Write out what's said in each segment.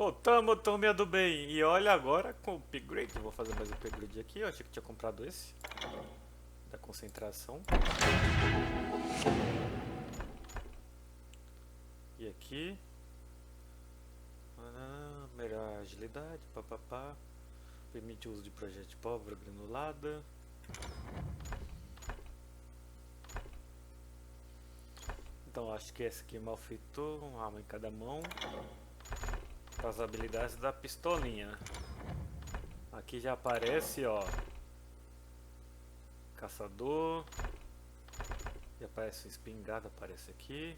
Voltamos, turminha do bem. E olha agora com o upgrade. Eu vou fazer mais um upgrade aqui. Eu achei que tinha comprado esse. Da concentração. E aqui. Melhor agilidade. Papapá. Permite o uso de projeto de pólvora granulada. Então acho que esse aqui é malfeitor. Uma arma em cada mão. As habilidades da pistolinha. Aqui já aparece, ó, caçador. E aparece espingarda, aparece aqui.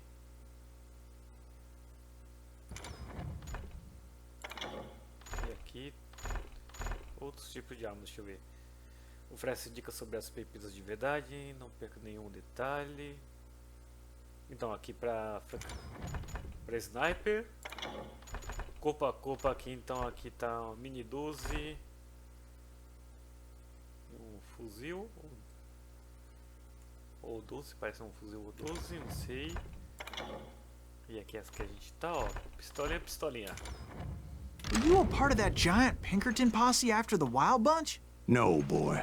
E aqui outros tipos de armas, deixa eu ver. Oferece dicas sobre as pepitas de verdade, não perca nenhum detalhe. Então aqui para sniper. Corpo a corpo aqui, então aqui tá um mini 12, um fuzil, ou 12, parece um fuzil ou 12, não sei. E aqui essa que a gente tá, ó, pistolinha, pistolinha. Were you a part of that giant Pinkerton posse after the Wild Bunch? No, boy.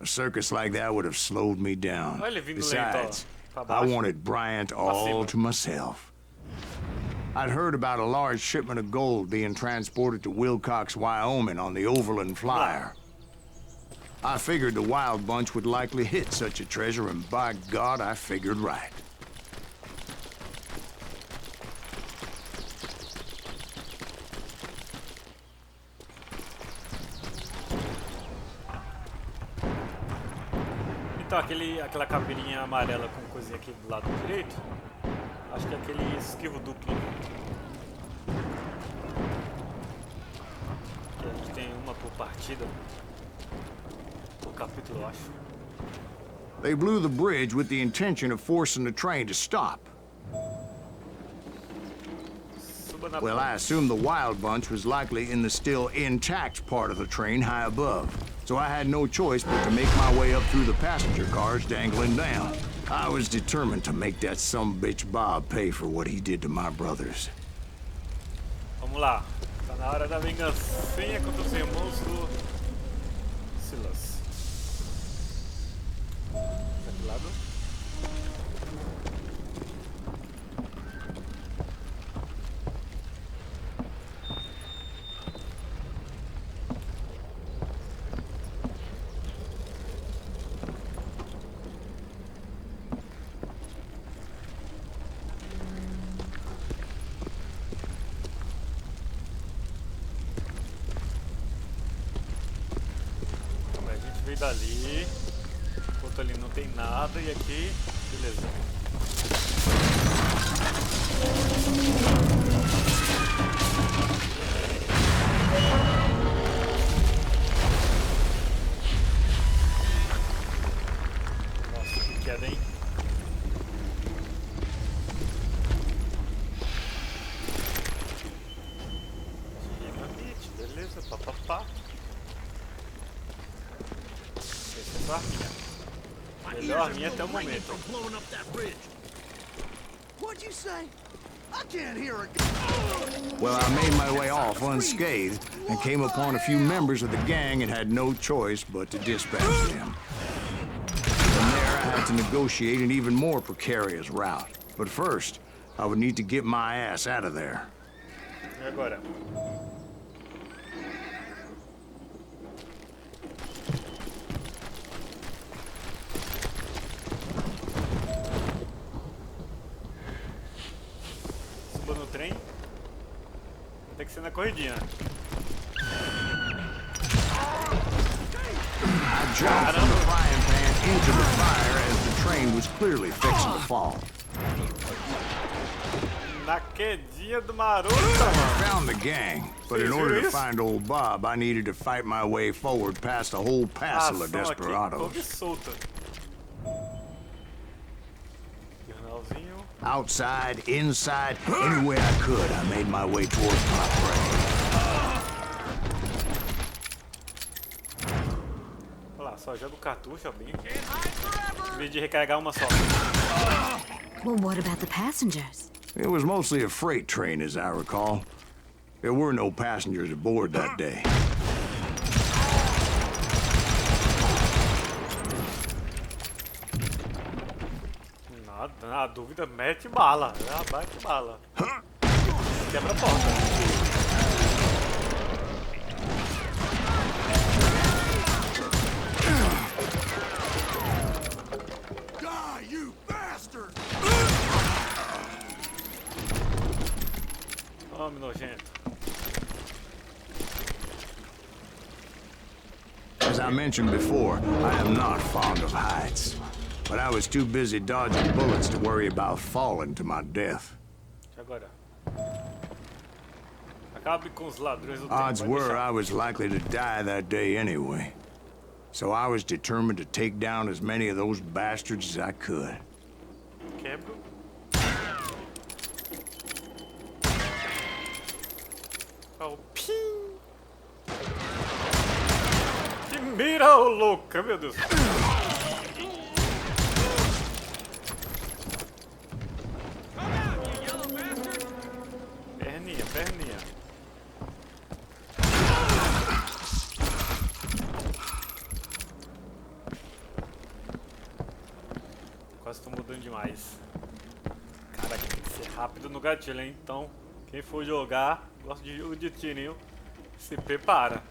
A circus like that would have slowed me down. Olha ele vindo Besides, lento, ó, pra baixo. I wanted Bryant all to myself. I'd heard about a large shipment of gold being transported to Wilcox, Wyoming on the Overland Flyer. I figured the Wild Bunch would likely hit such a treasure, and by God, I figured right. Então aquela capinha amarela com coisinha aqui do lado direito, acho que é aquele esquivo duplo. Que a gente tem uma por partida, por capítulo, eu acho. They blew the bridge with the intention of forcing the train to stop. Well, I assumed the Wild Bunch was likely in the still intact part of the train high above. So I had no choice but to make my way up through the passenger cars dangling down. I was determined to make that sumbitch Bob pay for what he did to my brothers. Vamos lá. Tá na hora da vingancinha contra os irmãos do Silas. Daquele lado. Veio dali, enquanto ali não tem nada, e aqui, beleza. Nossa, que queda, hein? Dinamite, beleza, papapá. Melhor arminha até o momento. Well, I made my way off unscathed and came upon a few members of the gang and had no choice but to dispatch them. From there, I had to negotiate an even more precarious route. But first, I would need to get my ass out of there. E agora? No trem, vai ter que ser na corridinha. I jumped from the frying pan into the fire as the train was clearly fixing to fall. Na quedinha do maroto, I found the gang, but in order to find old Bob, I needed to fight my way forward past a whole passel of desperados. Outside, inside, any way I could, I made my way towards my prey. Olha lá, só joga o cartucho, ó, bem aqui. Em vez de recarregar uma só. Well, what about the passengers? It was mostly a freight train, as I recall. There were no passengers aboard that day. Na dúvida, mete bala. Bate bala. Quebra a porta. Die, you bastard! Homem nojento. As I mentioned before, I am not fond of heights. But I was too busy dodging bullets to worry about falling to my death. Agora. Acabe com os ladrões do tempo. Odds were I was likely to die that day anyway. So I was determined to take down as many of those bastards as I could. Quebro. Oh, pim! Que mira, ô louca, meu Deus! Perninha, perninha. Quase tô mudando demais. Cara, aqui tem que ser rápido no gatilho, hein? Então, quem for jogar, gosta de jogo de tirinho, se prepara.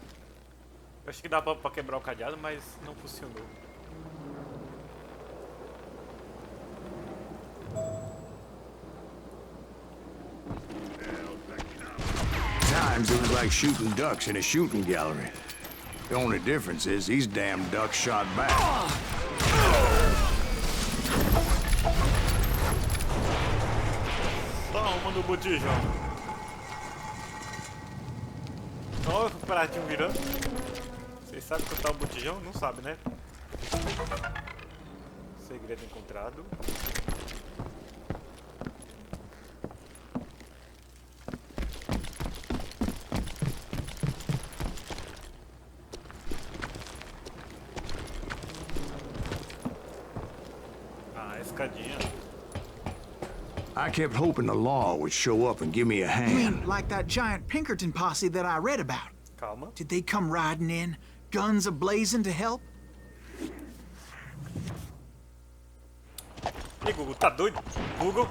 Eu acho que dá pra quebrar o cadeado, mas não funcionou. Times it was like shooting ducks in a shooting gallery. The only difference is these damn ducks shot back. Toma no botijão. Olha o pratinho virando. Vocês sabem que tá o botijão? Não sabe, né? Segredo encontrado. Ah, escadinha. I kept hoping the law would show up and give me a You hand. mean like that giant Pinkerton posse that I read about? Calma. Did they come riding in, guns a-blazing to help? Ei, Google, tá doido? Google?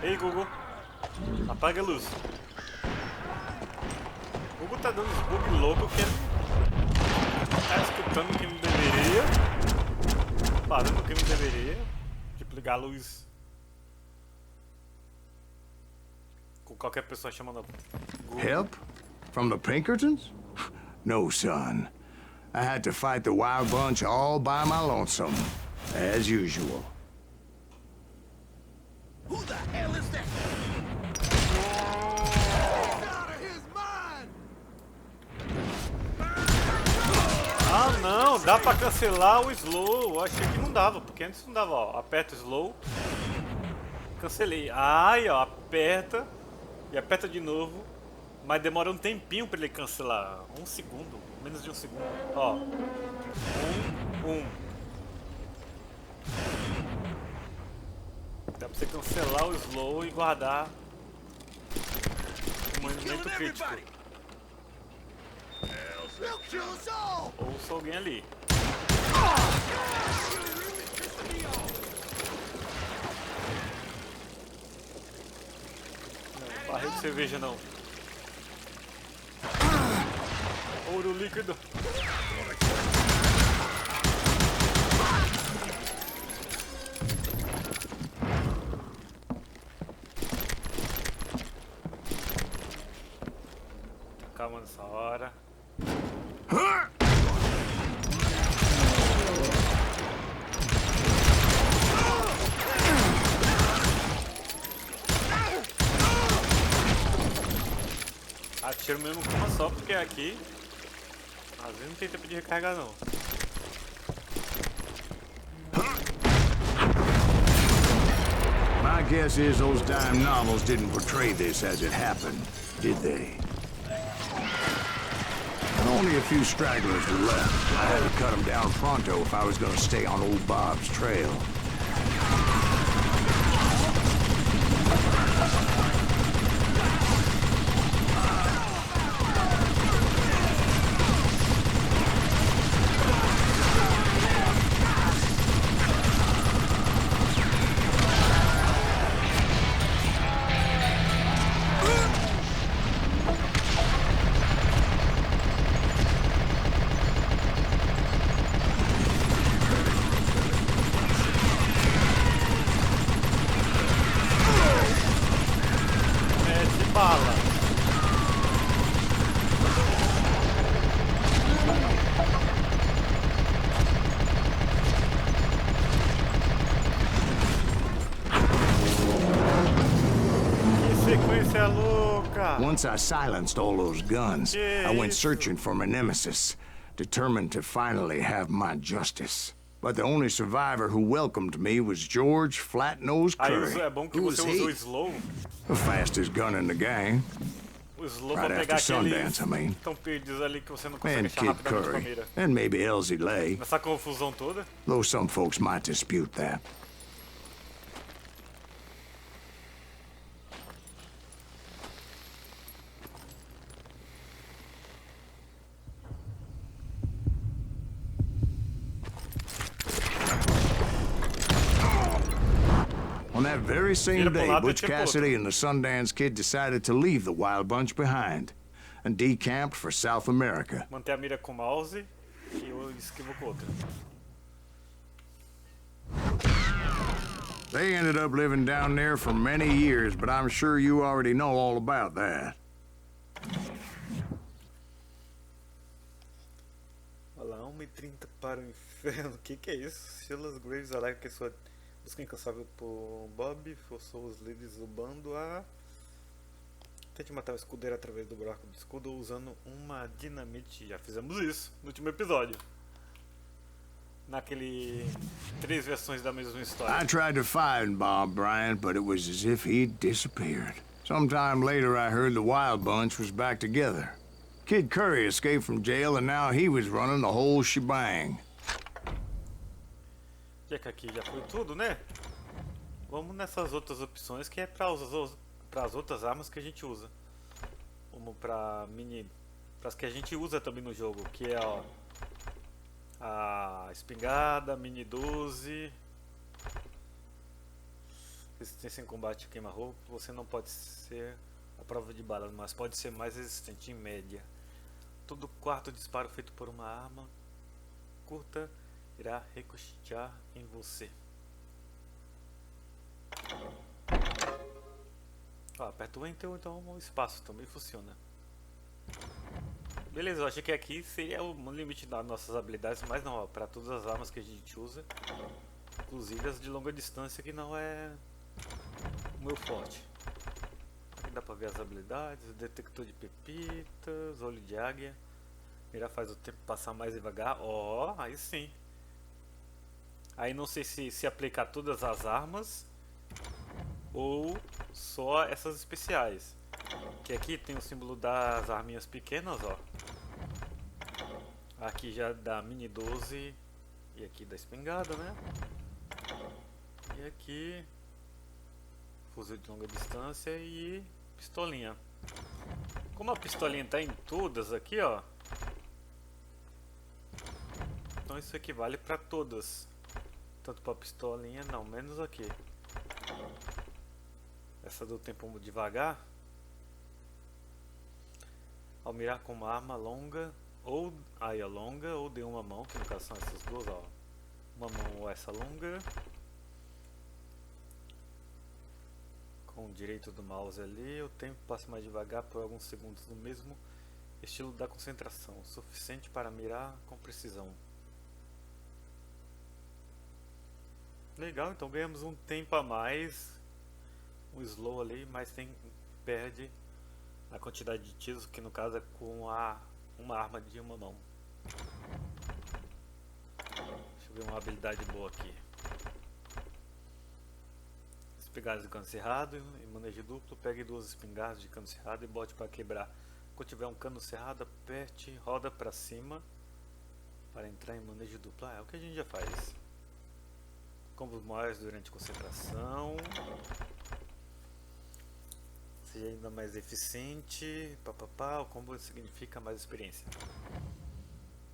Ei, Google. Apaga a luz. Google tá dando uns bug louco que tá escutando o que não deveria. Parando o que não deveria. Tipo, ligar a luz. Com qualquer pessoa chamando Google. Help? From the Pinkertons? No, son. I had to fight the wild bunch all by my lonesome, as usual. Who the hell is that? Out of his mind! Ah, não, dá pra cancelar o slow. Eu achei que não dava, porque antes não dava, ó. Aperta o slow. Cancelei. Ai, ó, aperta. E aperta de novo. Mas demora um tempinho pra ele cancelar. 1 segundo. Menos de 1 segundo. Ó. 1. Dá pra você cancelar o slow e guardar o movimento crítico. They'll kill us all! Ouça alguém ali. Não, barril de cerveja não. Ouro líquido. Calma nessa hora. Atiro mesmo com uma só, porque aqui às vezes não tem tempo de recarregar não. My guess is those dime novels didn't portray this as it happened, did they? Only a few stragglers were left. I had to cut them down pronto if I was going to stay on old Bob's trail. bala. Que sequência louca. Once I silenced all those guns, I went searching for my nemesis, determined to finally have my justice. But the only survivor who welcomed me was George Flat-Nosed Aí Curry, é bom que você usou o slow. the fastest gun in the gang. O slow Right pra pegar after Sundance, I aqueles mean. que estão perdidos ali que você não consegue And achar Kid rapidamente com a Curry, mira. and maybe Elsie Lay, Nessa confusão toda. though some folks might dispute that. On that very same day, Butch Cassidy and the Sundance Kid decided to leave the Wild Bunch behind and decamped for South America. Manter a mira com o mouse e eu esquivo com outra. They ended up living down there for many years, but I'm sure you already know all about that. Olha lá, 1h30 para o inferno. Que é isso? Silas Graves alega que sua busca incansável por Bob forçou os líderes do bando a tente matar o escudeiro através do buraco do escudo usando uma dinamite. Já fizemos isso no último episódio. Naquele 3 versões da mesma história. I tried to find Bob Bryant, but it was as if he'd disappeared. Sometime later, I heard the Wild Bunch was back together. Kid Curry escaped from jail, and now he was running the whole shebang. Já que aqui já foi tudo, né? Vamos nessas outras opções que é para as outras armas que a gente usa. Vamos para as que a gente usa também no jogo, que é ó, a espingarda, mini 12, resistência em combate queima-roupa. Você não pode ser a prova de balas, mas pode ser mais resistente em média. Todo quarto disparo feito por uma arma curta irá ricochetear em você. Aperta o Enter ou então o espaço também funciona. Beleza, eu achei que aqui seria o limite das nossas habilidades, mas não, para todas as armas que a gente usa, inclusive as de longa distância, que não é o meu forte. Aqui dá pra ver as habilidades: detector de pepitas, olho de águia, mirar faz o tempo passar mais devagar. Ó, aí sim. Aí não sei se aplicar todas as armas ou só essas especiais. Que aqui tem o símbolo das arminhas pequenas, ó. Aqui já da mini 12 e aqui da espingarda, né? E aqui fuzil de longa distância e pistolinha. Como a pistolinha tá em todas aqui, ó. Então isso equivale para todas. Tanto para pistolinha, não, menos aqui. Essa do tempo devagar. Ao mirar com uma arma longa, ou aí a longa, ou de uma mão, que no caso são essas duas, ó. Uma mão ou essa longa. Com o direito do mouse ali, o tempo passa mais devagar por alguns segundos no mesmo estilo da concentração, suficiente para mirar com precisão. Legal, então ganhamos um tempo a mais, um slow ali, mas perde a quantidade de tiros, que no caso é com uma arma de uma mão. Deixa eu ver uma habilidade boa aqui. Espingardas de cano cerrado e manejo duplo. Pegue 2 espingardas de cano cerrado e bote para quebrar. Quando tiver um cano cerrado, aperte, roda para cima para entrar em manejo duplo. É o que a gente já faz. Combos maiores durante concentração. Seja ainda mais eficiente. O combo significa mais experiência.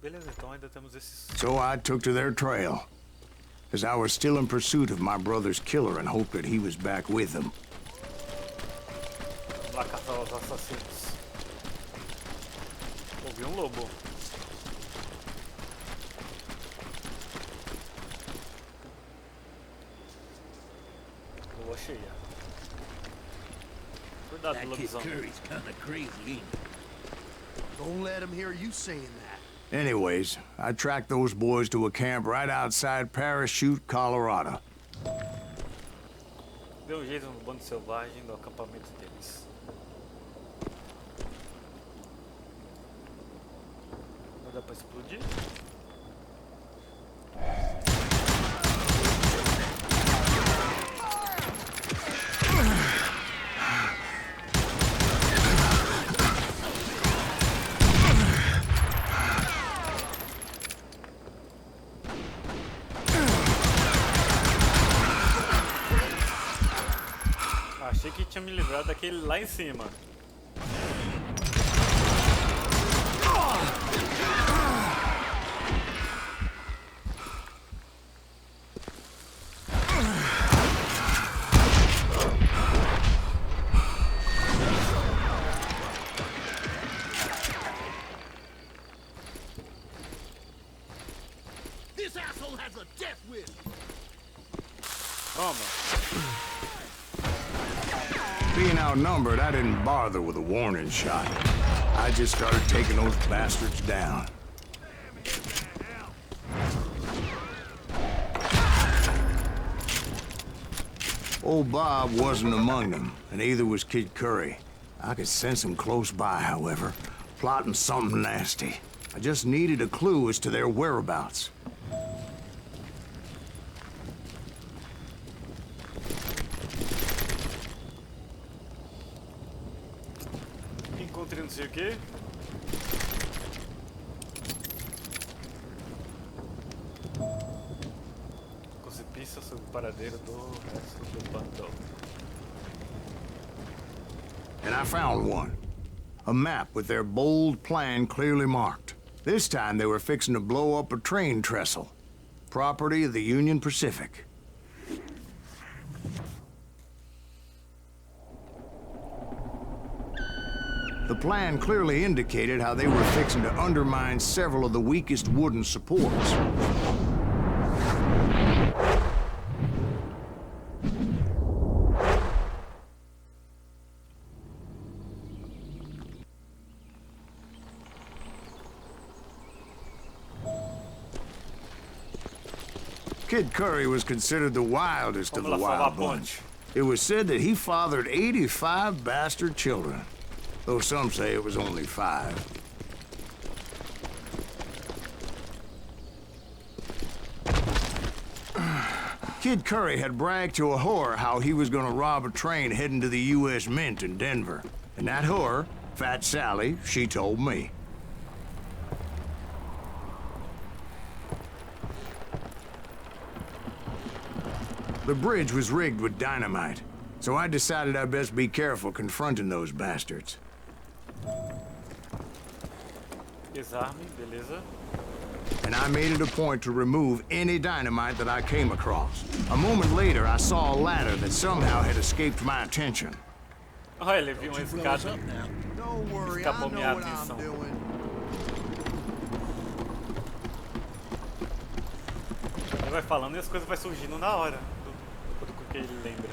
Beleza, então ainda temos esses. So I took to their trail, as I was still in pursuit of my brother's killer and hoped that he was back with him. Vamos lá caçar os assassinos. Ouvi um lobo. Lua cheia. Show Cuidado, That kid lobisomem. Curry's kinda crazy, ain't he? Don't let him hear you saying that. Anyways, I tracked those boys to a camp right outside Parachute, Colorado. Deu um jeito no bando selvagem do acampamento deles. Não dá pra explodir? Achei que tinha me livrado daquele lá em cima. This asshole has a death wish. Toma. Being outnumbered, I didn't bother with a warning shot. I just started taking those bastards down. Old Bob wasn't among them, and neither was Kid Curry. I could sense him close by, however, plotting something nasty. I just needed a clue as to their whereabouts. Encontrei não sei o que. Consegui pista sobre o paradeiro do resto do bando. And I found one. A map with their bold plan clearly marked. This time they were fixing to blow up a train trestle. Property of the Union Pacific. The plan clearly indicated how they were fixing to undermine several of the weakest wooden supports. Kid Curry was considered the wildest of the wild bunch. It was said that he fathered 85 bastard children, though some say it was only 5. Kid Curry had bragged to a whore how he was gonna rob a train heading to the U.S. Mint in Denver. And that whore, Fat Sally, she told me. The bridge was rigged with dynamite, so I decided I'd best be careful confronting those bastards. Desarme, beleza. And I made it a point to remove any dynamite that I came across. A moment later, I saw a ladder that somehow had escaped my attention. Olha, ele viu uma You blow us escada. up now. Don't worry, Escapou I know minha what I'm atenção. doing. Ele vai falando e as coisas vai surgindo na hora do que ele lembra.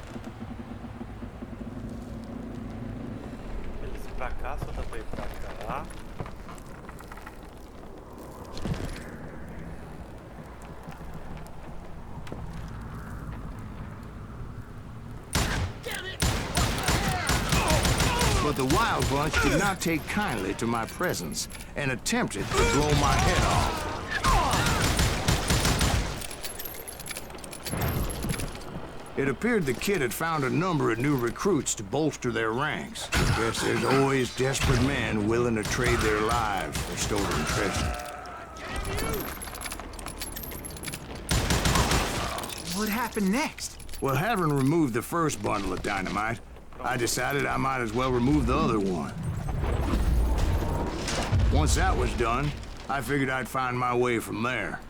Beleza, pra cá, só dá pra ir pra cá. But the Wild Bunch did not take kindly to my presence and attempted to blow my head off. It appeared the kid had found a number of new recruits to bolster their ranks. Guess there's always desperate men willing to trade their lives for stolen treasure. What happened next? Well, having removed the first bundle of dynamite, I decided I might as well remove the other one. Once that was done, I figured I'd find my way from there.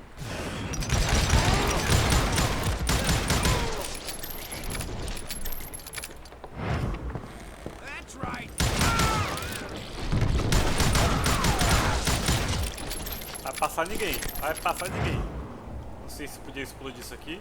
That's right. Vai passar ninguém, vai passar ninguém. Não sei se podia explodir isso aqui.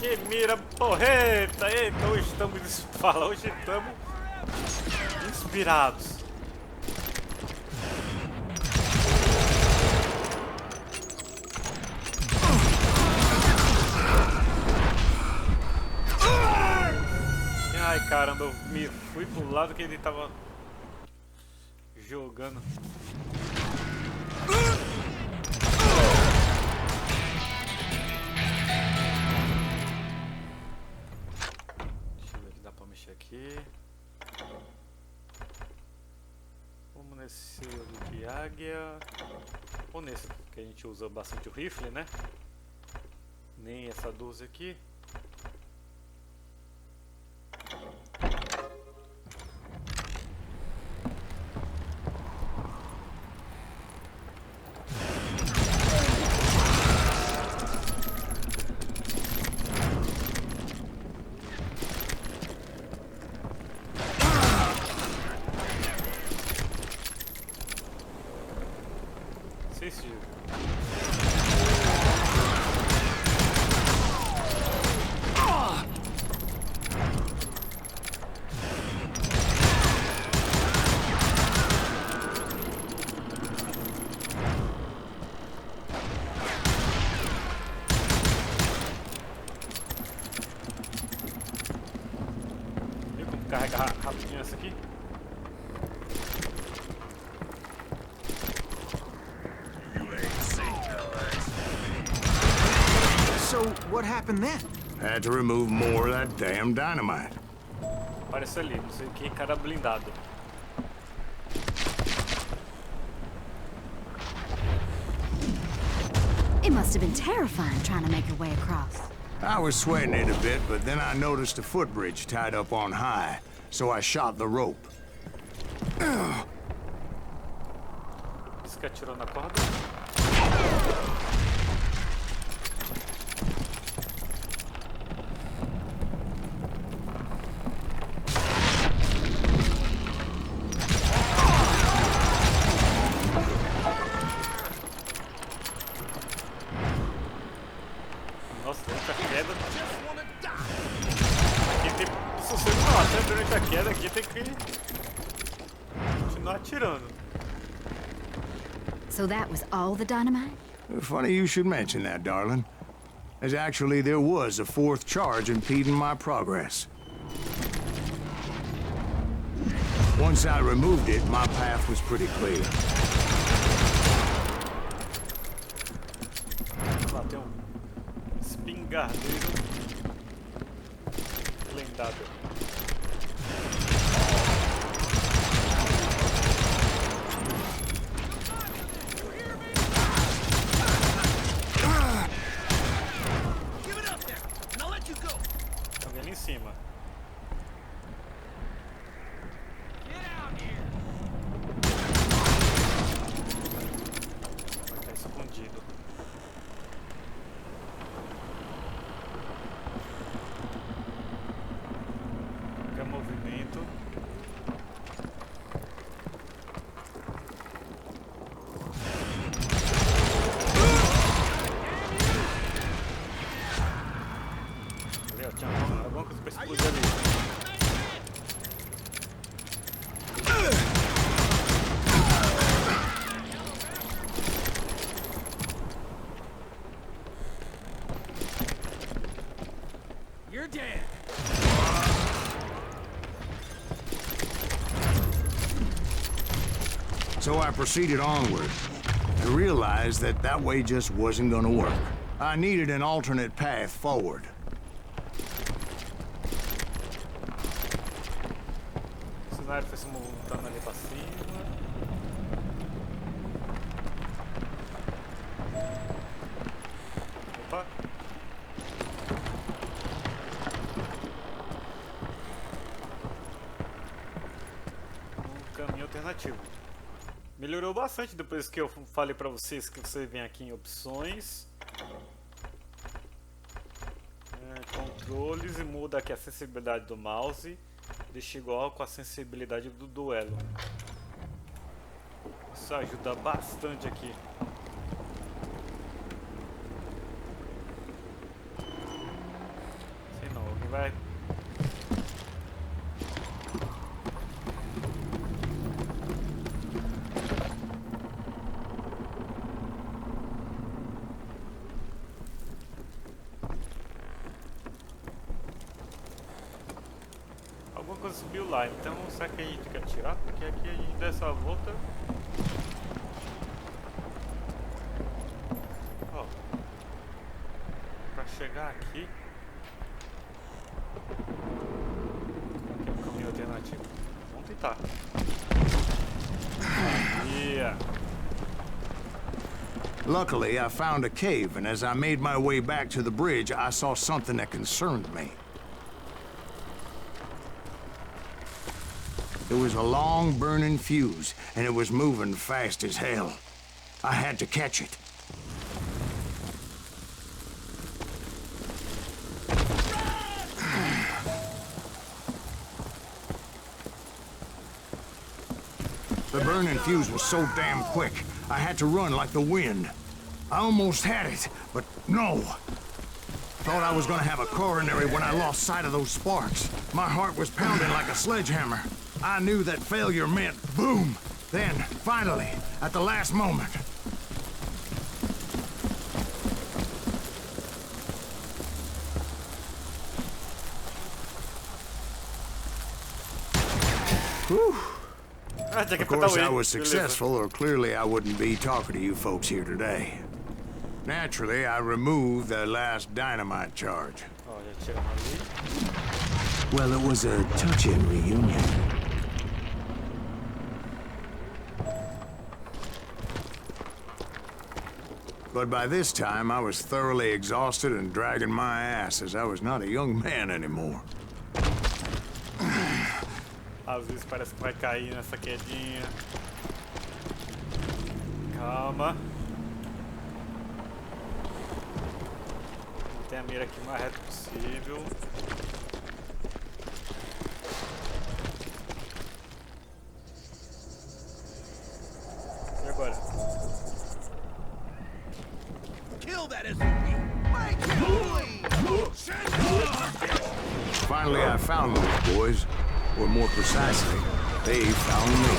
Que mira porreta! Eita, hoje estamos inspirados. Ai caramba, eu me fui pro lado que ele tava jogando. Deixa eu ver se dá pra mexer aqui. Vamos nesse olho de águia. Ou nesse, que a gente usa bastante o rifle, né? Nem essa 12 aqui. Carregar rapidinho essa aqui. So, what happened then? Had to remove more of that damn dynamite. Apareceu ali, não sei o que, cara blindado. It must have been terrifying trying to make your way across. I was sweating it a bit, but then I noticed a footbridge tied up on high, so I shot the rope. Esse que atirou na corda. Nossa, durante a queda. Aqui tem. Se você não até durante a queda aqui tem que continuar atirando. So that was all the dynamite? Funny you should mention that, darling. As actually there was a fourth charge impeding my progress. Once I removed it, my path was pretty clear. Lá tem espingardeiro blindado. Alguém ali em cima. Vai estar escondido. Qualquer movimento. Ali, ó, tinha alguma coisa pra explodir ali. You're dead. So I proceeded onward. I realized that that way just wasn't gonna work. I needed an alternate path forward. O cenário foi se montando ali pra cima. Opa! Um caminho alternativo. Melhorou bastante depois que eu falei pra vocês que você vem aqui em opções, controles e muda aqui a sensibilidade do mouse, deixa igual com a sensibilidade do duelo. Isso ajuda bastante aqui. vai. Alguma coisa subiu lá, então será que a gente quer tirar? Porque aqui a gente dá essa volta. Ó, pra chegar aqui. Aqui é um caminho alternativo. Vamos tentar. Yeah. Luckily, I found a cave, and as I made my way back to the bridge, I saw something that concerned me. It was a long burning fuse, and it was moving fast as hell. I had to catch it. The burning fuse was so damn quick, I had to run like the wind. I almost had it, but no. Thought I was gonna have a coronary when I lost sight of those sparks. My heart was pounding like a sledgehammer. I knew that failure meant boom. Then, finally, at the last moment. Whew. Of course, I was successful, or clearly I wouldn't be talking to you folks here today. Naturally, I removed the last dynamite charge. Ó, já tiramos ali. Well, it was a touching reunion. But by this time, I was thoroughly exhausted and dragging my ass, as I was not a young man anymore. Às vezes parece que vai cair nessa quedinha. Calma. Manter a mira aqui o mais reto possível. E agora? Kill that SUV! Make him bleed! Finally, I found those boys. Or more precisely, they found me.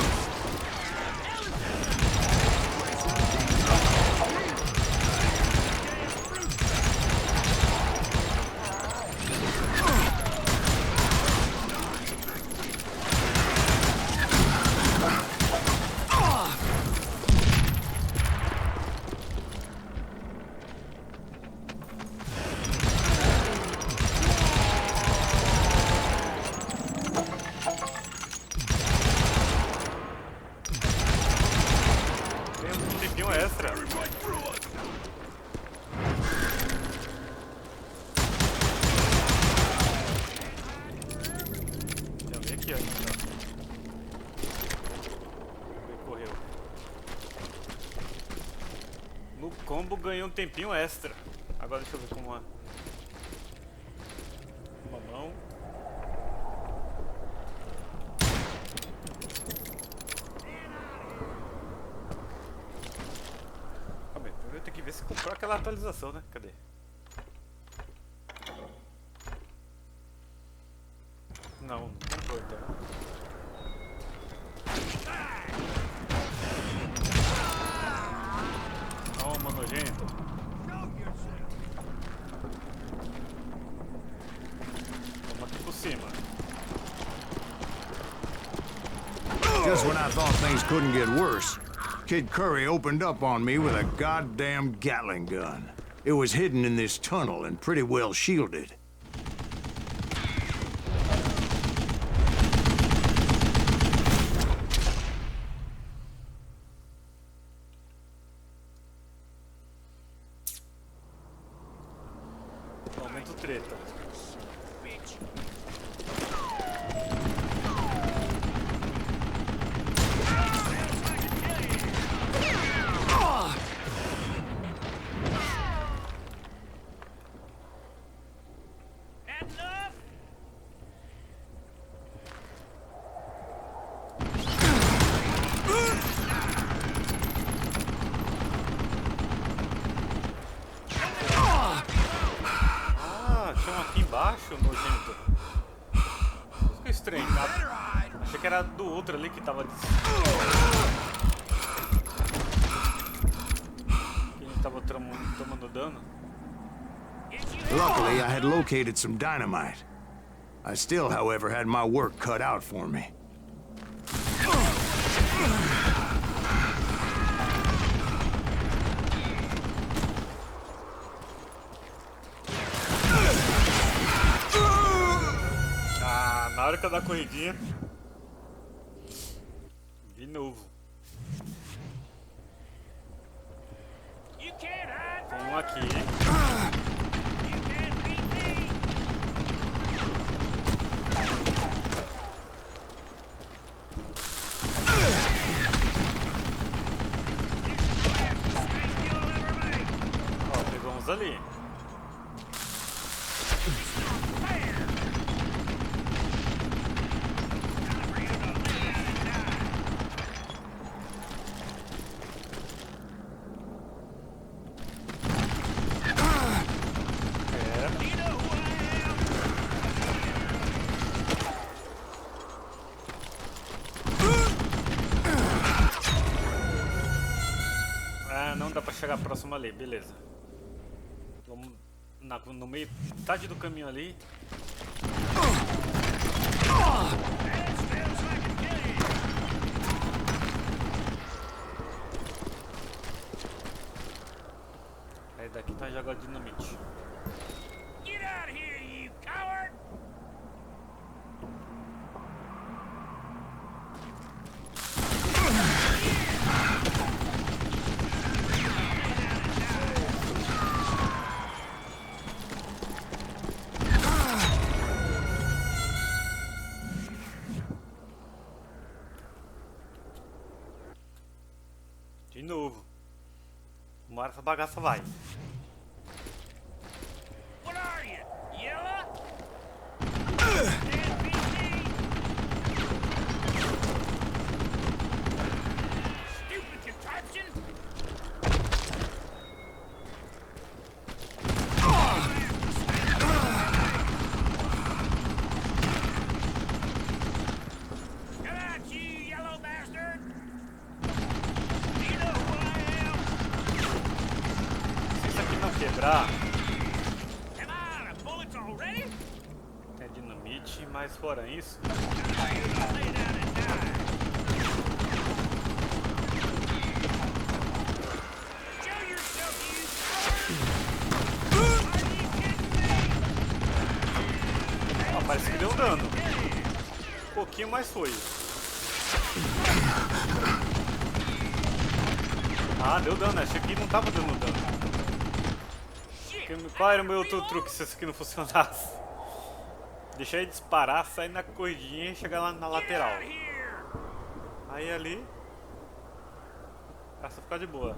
Combo ganhou um tempinho extra. Agora deixa eu ver como é. Uma mão. Ah, bem, eu tenho que ver se comprou aquela atualização, né? Cadê? Não, não comprou então. Toma, nojento. Vamos aqui por cima. Just when I thought things couldn't get worse, Kid Curry opened up on me with a goddamn Gatling gun. It was hidden in this tunnel and pretty well shielded. Momento treta. aqui embaixo, nojento. Ficou estranho, tá? Achei que era do outro ali que tava... Que a gente tava tomando dano. Luckily, I had located some dynamite. I still, however, had my work cut out for me. Ah, na hora que eu dar a corridinha. De novo. Tem um aqui. Ó, pegamos ali. Não dá pra chegar próximo ali, beleza. Vamos no meio, metade do caminho ali. Aí daqui tá jogando dinamite. Get out of here, you coward! De novo. Uma hora essa bagaça vai. What are you, yellow? Stupid contraption! Come out, you yellow bastard! You know who I am? Se isso aqui não quebrar, Am I out of bullets already? tem dinamite, mas fora isso, Lay down and die. Show yourself, you coward! Are you kidding me? ó, parece que deu dano. Um pouquinho, mas foi. Ah, deu dano, achei que não tava dando dano. Qual era o meu outro truque se isso aqui não funcionasse? Deixar ele disparar, sair na corridinha e chegar lá na lateral. Aí ali, essa ficar de boa.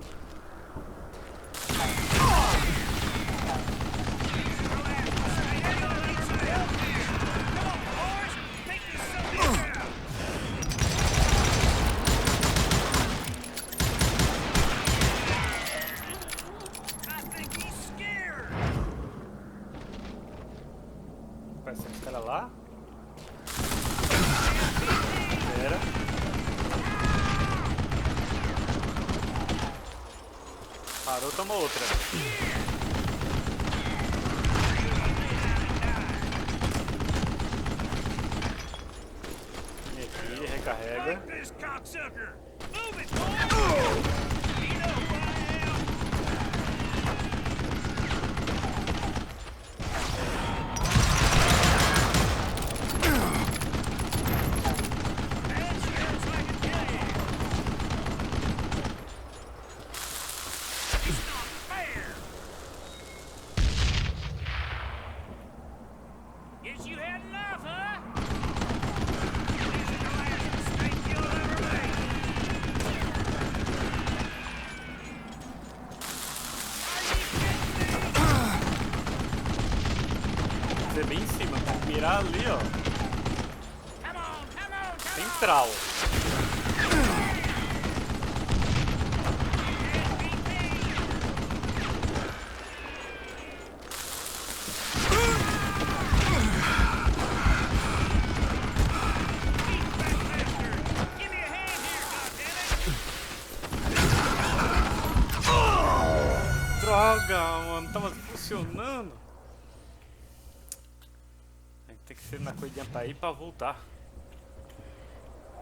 Parece que esse cara lá. Espera. Parou, toma outra. Vem aqui, recarrega. This cocksucker! Move it, boy! You know who I am? That smells like a kitty. It's not fair. Guess you had enough, huh? This is the last mistake you'll ever make. Are you kidding me? Você bem em cima, tem que mirar ali, ó. Come on, come on, come on! Central. Droga, mano, tava funcionando. Tem que ser na coisa de adiantar aí pra voltar.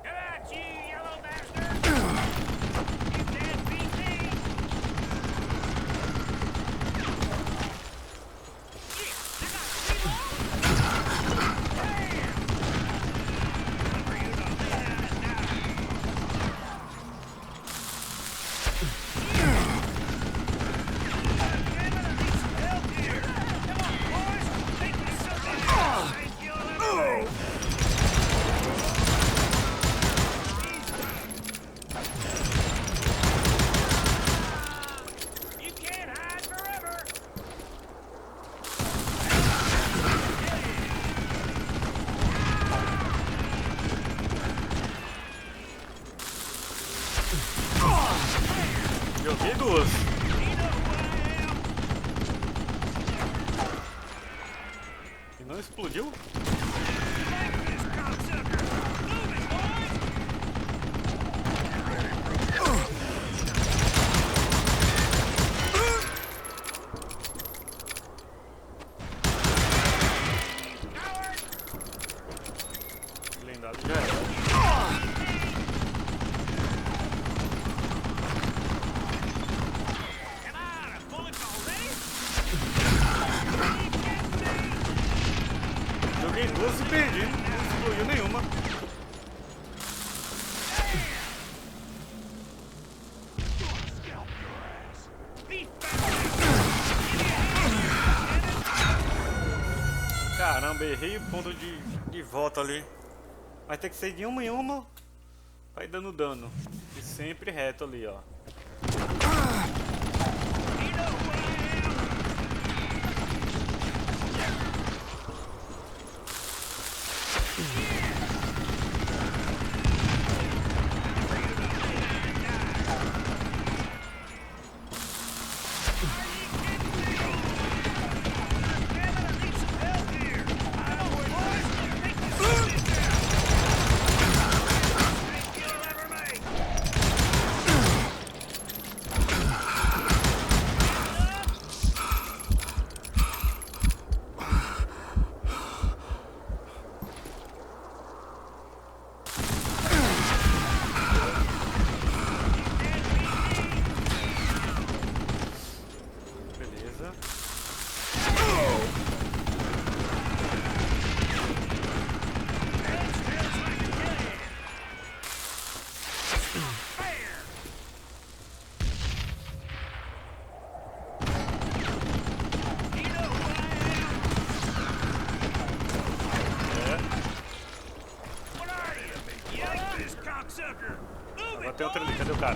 Come at you, yellow bastard! You can't beat me! Joguei duas. E não explodiu? Blindado já era. Joguei duas e perdi, não explodiu nenhuma. Caramba, errei o ponto de volta ali. Vai ter que ser de uma em uma pra ir dando dano. E sempre reto ali, ó. Agora tem outro ali, cadê o cara?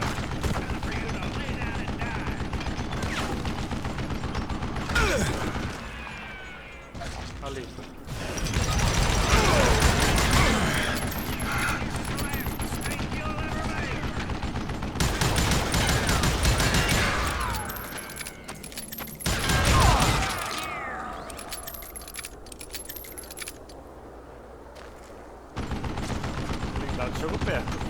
Ali. Blindado chegou perto.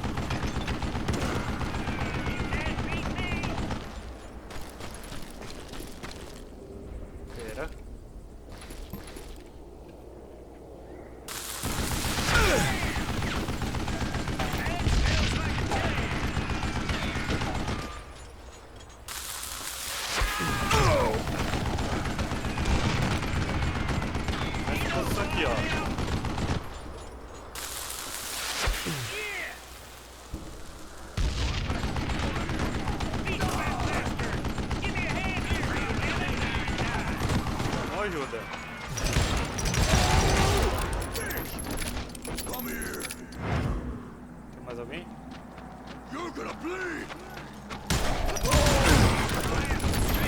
Aqui, ó. Não ajuda. Tem mais alguém?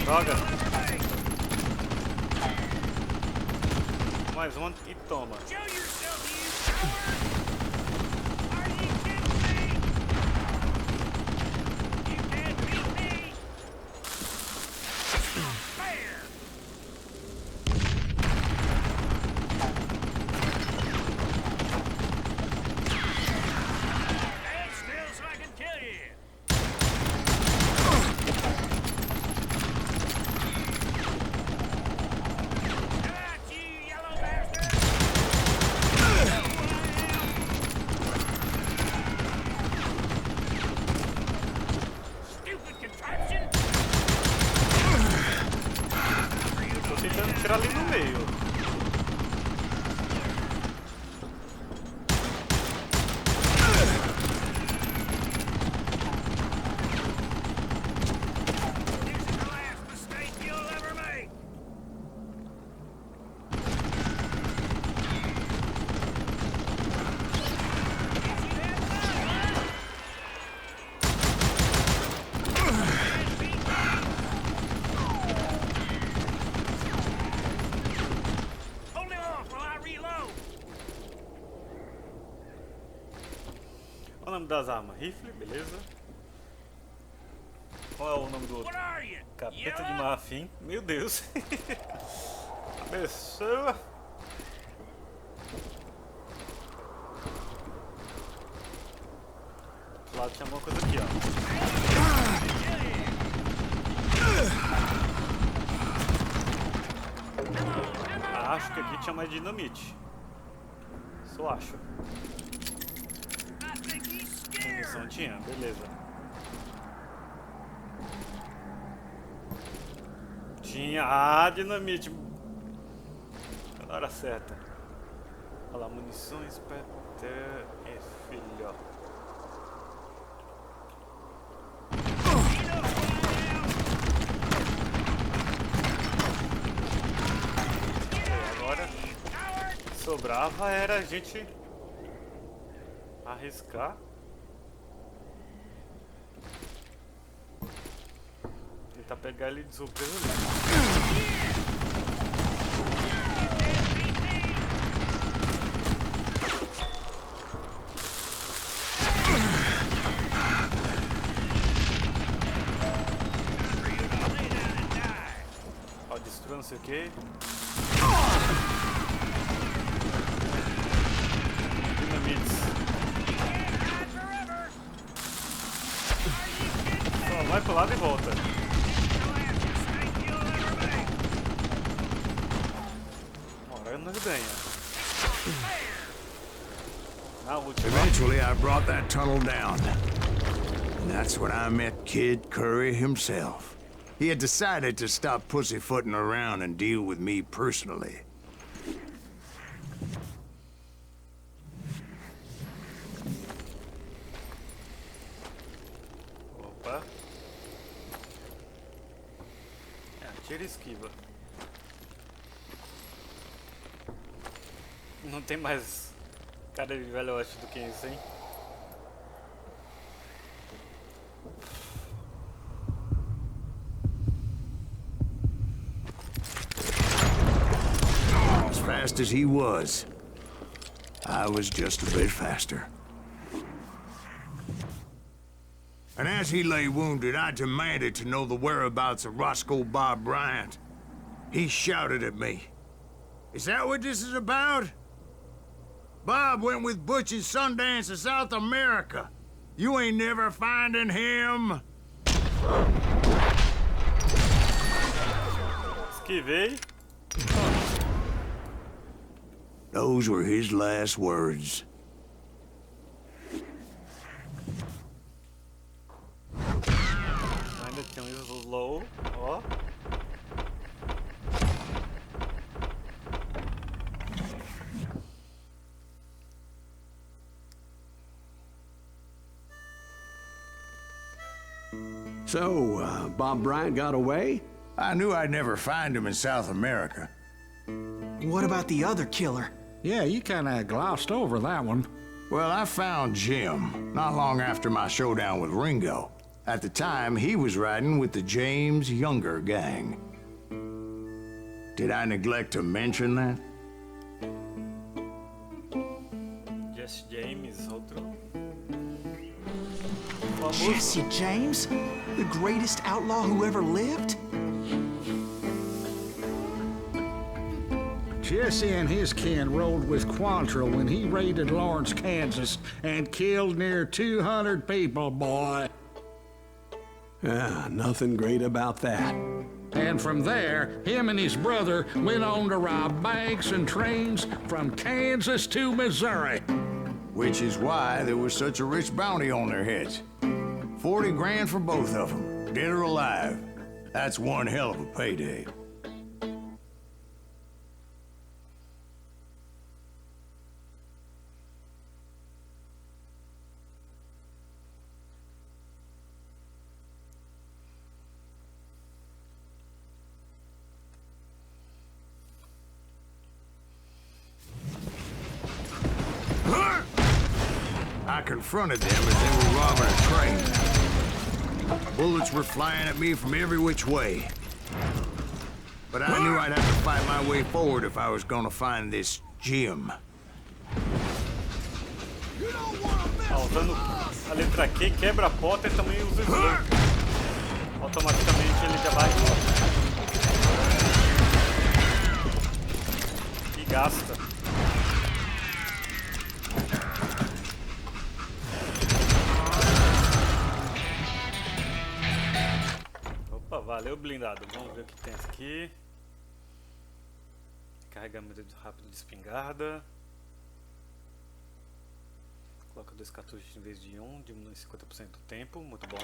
Droga. Mais uma e toma. tentando tirar ali no meio. This is the last mistake you'll ever make. Hold him off while I reload. Olha o nome das armas. Rifle, beleza. Qual é o nome do outro? What are you? Capeta de Yellow? marfim. Meu Deus. Pessoa. Do lado tinha alguma coisa aqui, ó. Acho que aqui tinha mais dinamite. Só acho. I think he's scared. Munição tinha, beleza. Tinha. Ah, dinamite. Na hora certa. Olha lá, munições, Parte e filho. Agora sobrava era a gente arriscar. Tentar pegar ele de surpresa ali. Ó, destruiu não sei o que. Dinamites. Só vai pro lado e volta. Uma hora nós ganha. Na última. Eventually, I brought that tunnel down. And that's when I met Kid Curry himself. He had decided to stop pussyfooting around and deal with me personally. Opa. Tira e esquiva. Não tem mais cara de velhote do que isso, hein? As fast as he was, I was just a bit faster. And as he lay wounded, I demanded to know the whereabouts of Roscoe Bob Bryant. He shouted at me. Is that what this is about? Bob went with Butch's Sundance to South America. You ain't never finding him. Esquivei. Those were his last words. Ainda tem um slow, ó. So, Bob Bryant got away? I knew I'd never find him in South America. What about the other killer? Yeah, you kinda glossed over that one. Well, I found Jim not long after my showdown with Ringo. At the time, he was riding with the James Younger gang. Did I neglect to mention that? Jesse James, outro. Jesse James? The greatest outlaw who ever lived? Jesse and his kin rode with Quantrill when he raided Lawrence, Kansas, and killed near 200 people, boy. Ah, nothing great about that. And from there, him and his brother went on to rob banks and trains from Kansas to Missouri. Which is why there was such a rich bounty on their heads. 40 grand for both of them, dead or alive. That's one hell of a payday. I confronted them as they were robbing a train. Bullets were flying at me from every which way. But I knew I'd have to fight my way forward if I was gonna find this gem. Usando a letra Q, quebra a porta e também usa o slow. Automaticamente ele já vai e gasta. Opa, valeu blindado. Vamos ver o que tem aqui. Carregamento rápido de espingarda. Coloca 2 cartuchos em vez de 1, diminui 50% do tempo, muito bom.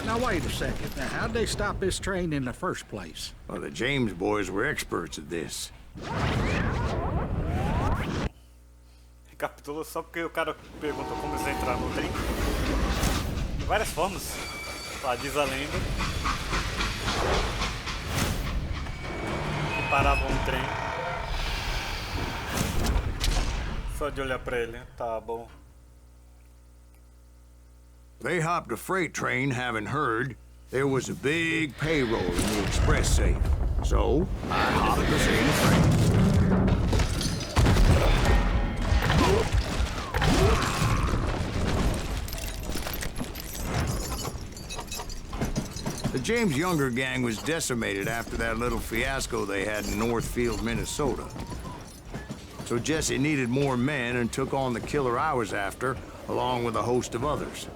Now wait a second. Now, how'd they stop this train in the first place? Well, the James boys were experts at this. Recapitula só porque o cara perguntou como eles entraram no trem. De várias formas. Lá diz a lenda que paravam o trem. Só de olhar pra ele, tá bom. They hopped a freight train having heard there was a big payroll in the express safe. So, I hopped the same train. The James Younger gang was decimated after that little fiasco they had in Northfield, Minnesota. So Jesse needed more men and took on the killer I was after, along with a host of others.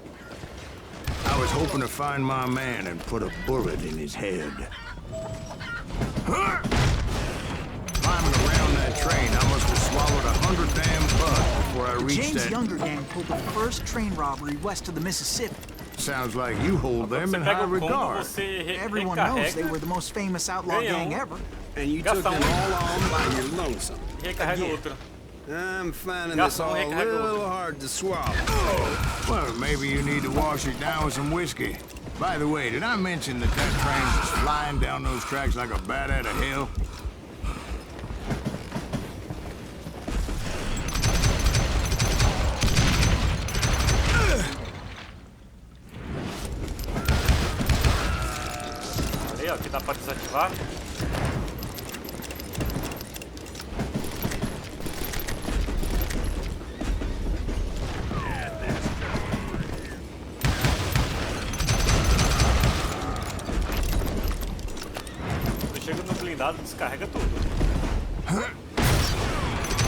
I was hoping to find my man and put a bullet in his head. Climbing around that train, I must have swallowed 100 damn bugs before I The reached James that... Younger gang pulled the first train robbery west of the Mississippi. Sounds like you hold them in high regard. Everyone knows they were the most famous outlaw gang ever. And you took them all on by your lonesome. Recarrega outro. I'm finding this all a little hard to swallow. Well, maybe you need to wash it down with some whiskey. By the way, did I mention that that train was flying down those tracks like a bat out of hell? Ali, ó, aqui dá pra desativar. Chega no blindado, descarrega tudo.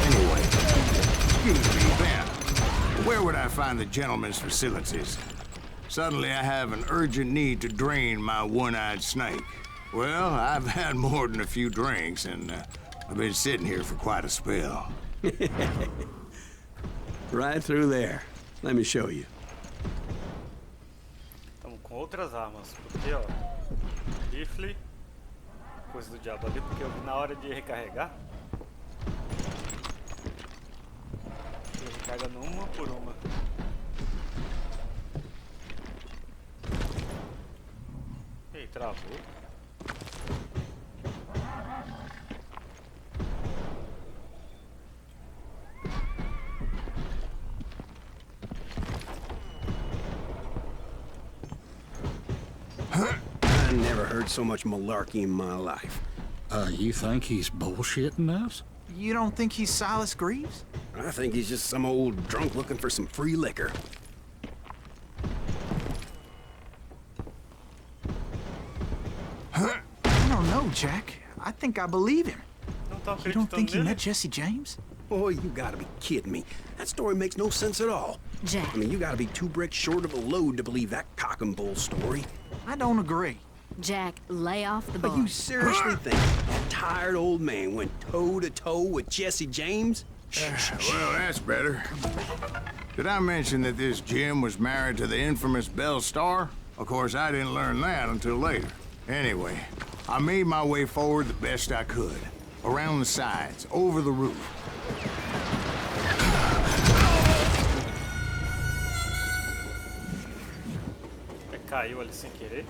Anyway, excuse me, Ben. Where would I find the gentleman's facilities? Suddenly I have an urgent need to drain my one-eyed snake. Well, I've had more than a few drinks, and I've been sitting here for quite a spell. Right through there. Let me show you. Estamos com outras armas. Porque, ó, rifle, coisa do diabo ali, porque eu vi na hora de recarregar. Ele recarga numa por uma. Ei, travou. I never heard so much malarkey in my life. You think he's bullshitting us? You don't think he's Silas Greaves? I think he's just some old drunk looking for some free liquor. I don't know, Jack. I think I believe him. You don't think he met Jesse James? Boy, you gotta be kidding me. That story makes no sense at all. Jack. I mean, you gotta be 2 bricks short of a load to believe that cock and bull story. I don't agree. Jack, lay off the But bar. you seriously think that tired old man went toe-to-toe with Jesse James? Well, that's better. Did I mention that this Jim was married to the infamous Belle Starr? Of course, I didn't learn that until later. Anyway, I made my way forward the best I could. Around the sides, over the roof. caiu ali sem querer.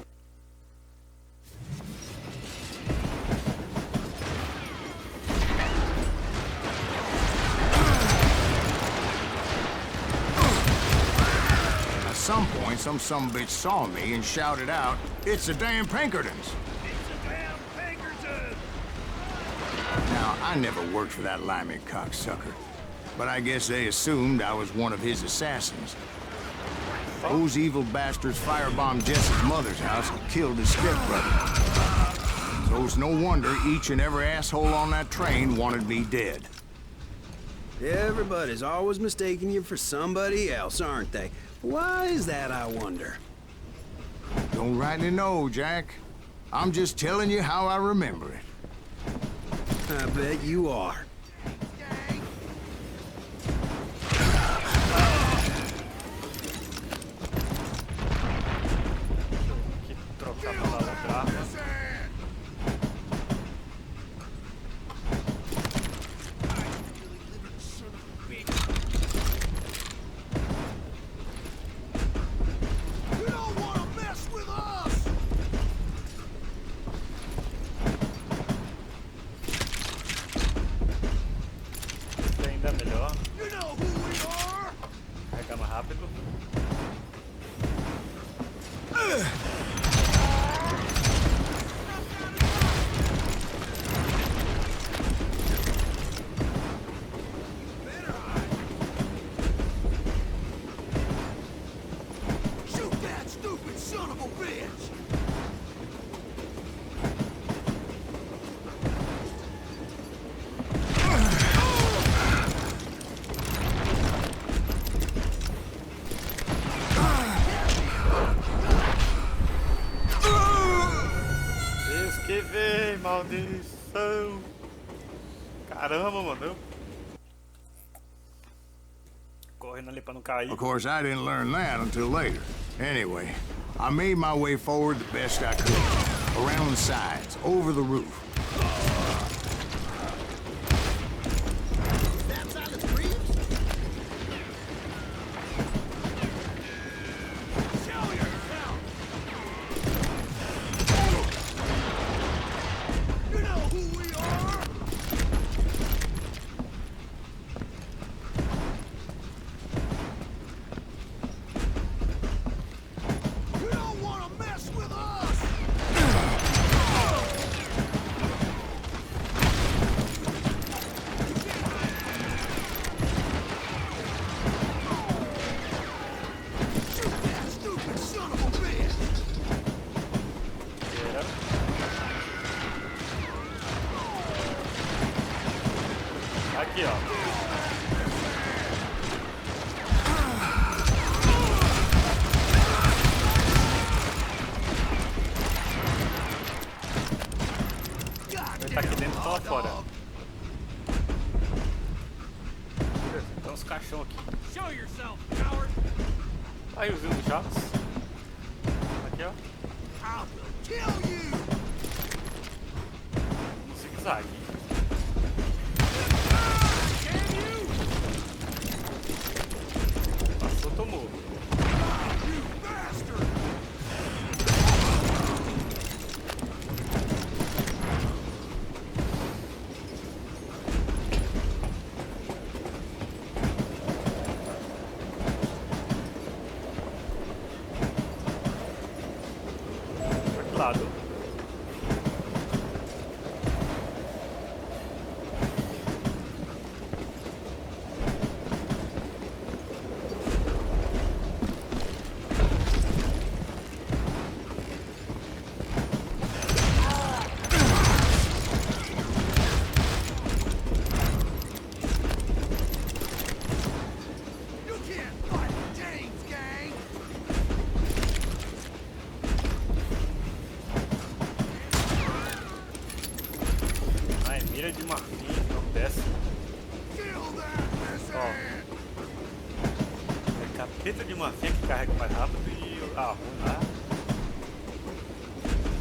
At some point, some sumbitch saw me and shouted out, "It's the damn Pinkertons!" Now, I never worked for that limey cocksucker, but I guess they assumed I was one of his assassins. Those evil bastards firebombed Jesse's mother's house and killed his stepbrother. So it's no wonder each and every asshole on that train wanted me dead. Everybody's always mistaking you for somebody else, aren't they? Why is that, I wonder? Don't rightly know, Jack. I'm just telling you how I remember it. I bet you are. Que trocar pra lá outra arma. You don't want to mess with us! Esse ainda é melhor. You know who we are! Carregar mais rápido. Shoot that stupid son of a bitch! Esquivei, maldição. Caramba, mano. Correndo ali pra não cair. Of course, I didn't learn that until later. Anyway, I made my way forward the best I could. Around the sides, over the roof. That silence breathes? Show yourself! You know who we are! You don't want to mess with us! Shoot that stupid son of a bitch! Era. Aqui, ó. Ele tá aqui dentro, tá lá fora. Tem uns caixão aqui. Show yourself, coward! Aí os do Chaves. Aqui, ó. I will kill you! No zigue-zague. Passou, tomou. You bastard! Pra que lado? You can't fight James, gang! Ai, mira de marfim, não desce. Kill that Ó. missile! É capeta de marfim que carrega mais rápido e a ruim lá.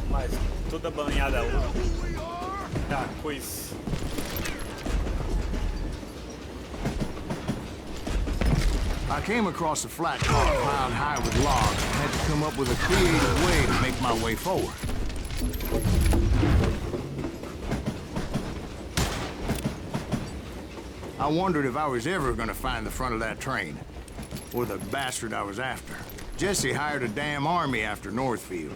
Mas toda banhada You know ouro. who we are! Tá, coisa. I came across a flat car piled high with logs and had to come up with a creative way to make my way forward. I wondered if I was ever gonna find the front of that train, or the bastard I was after. Jesse hired a damn army after Northfield.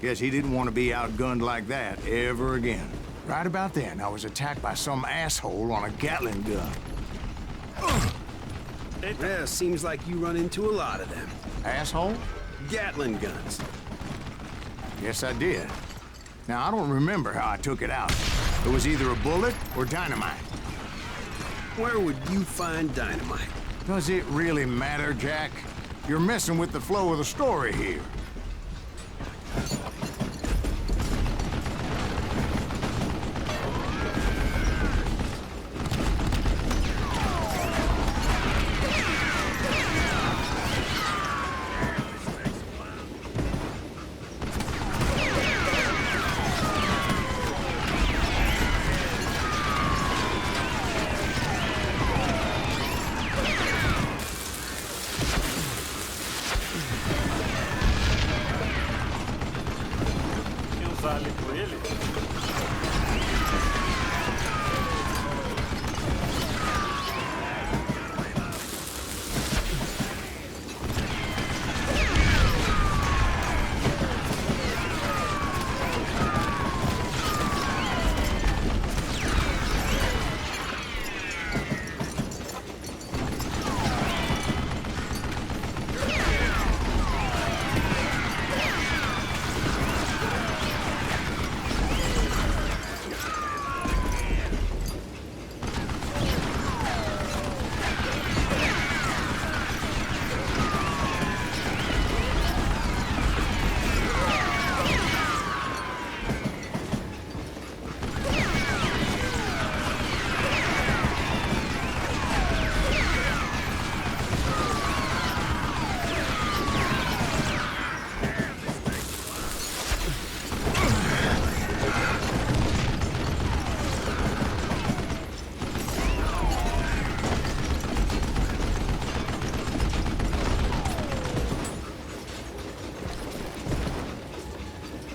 Guess he didn't want to be outgunned like that ever again. Right about then, I was attacked by some asshole on a Gatling gun. Yeah, seems like you run into a lot of them. Asshole? Gatling guns. Yes, I did. Now, I don't remember how I took it out. It was either a bullet or dynamite. Where would you find dynamite? Does it really matter, Jack? You're messing with the flow of the story here. Ali com ele.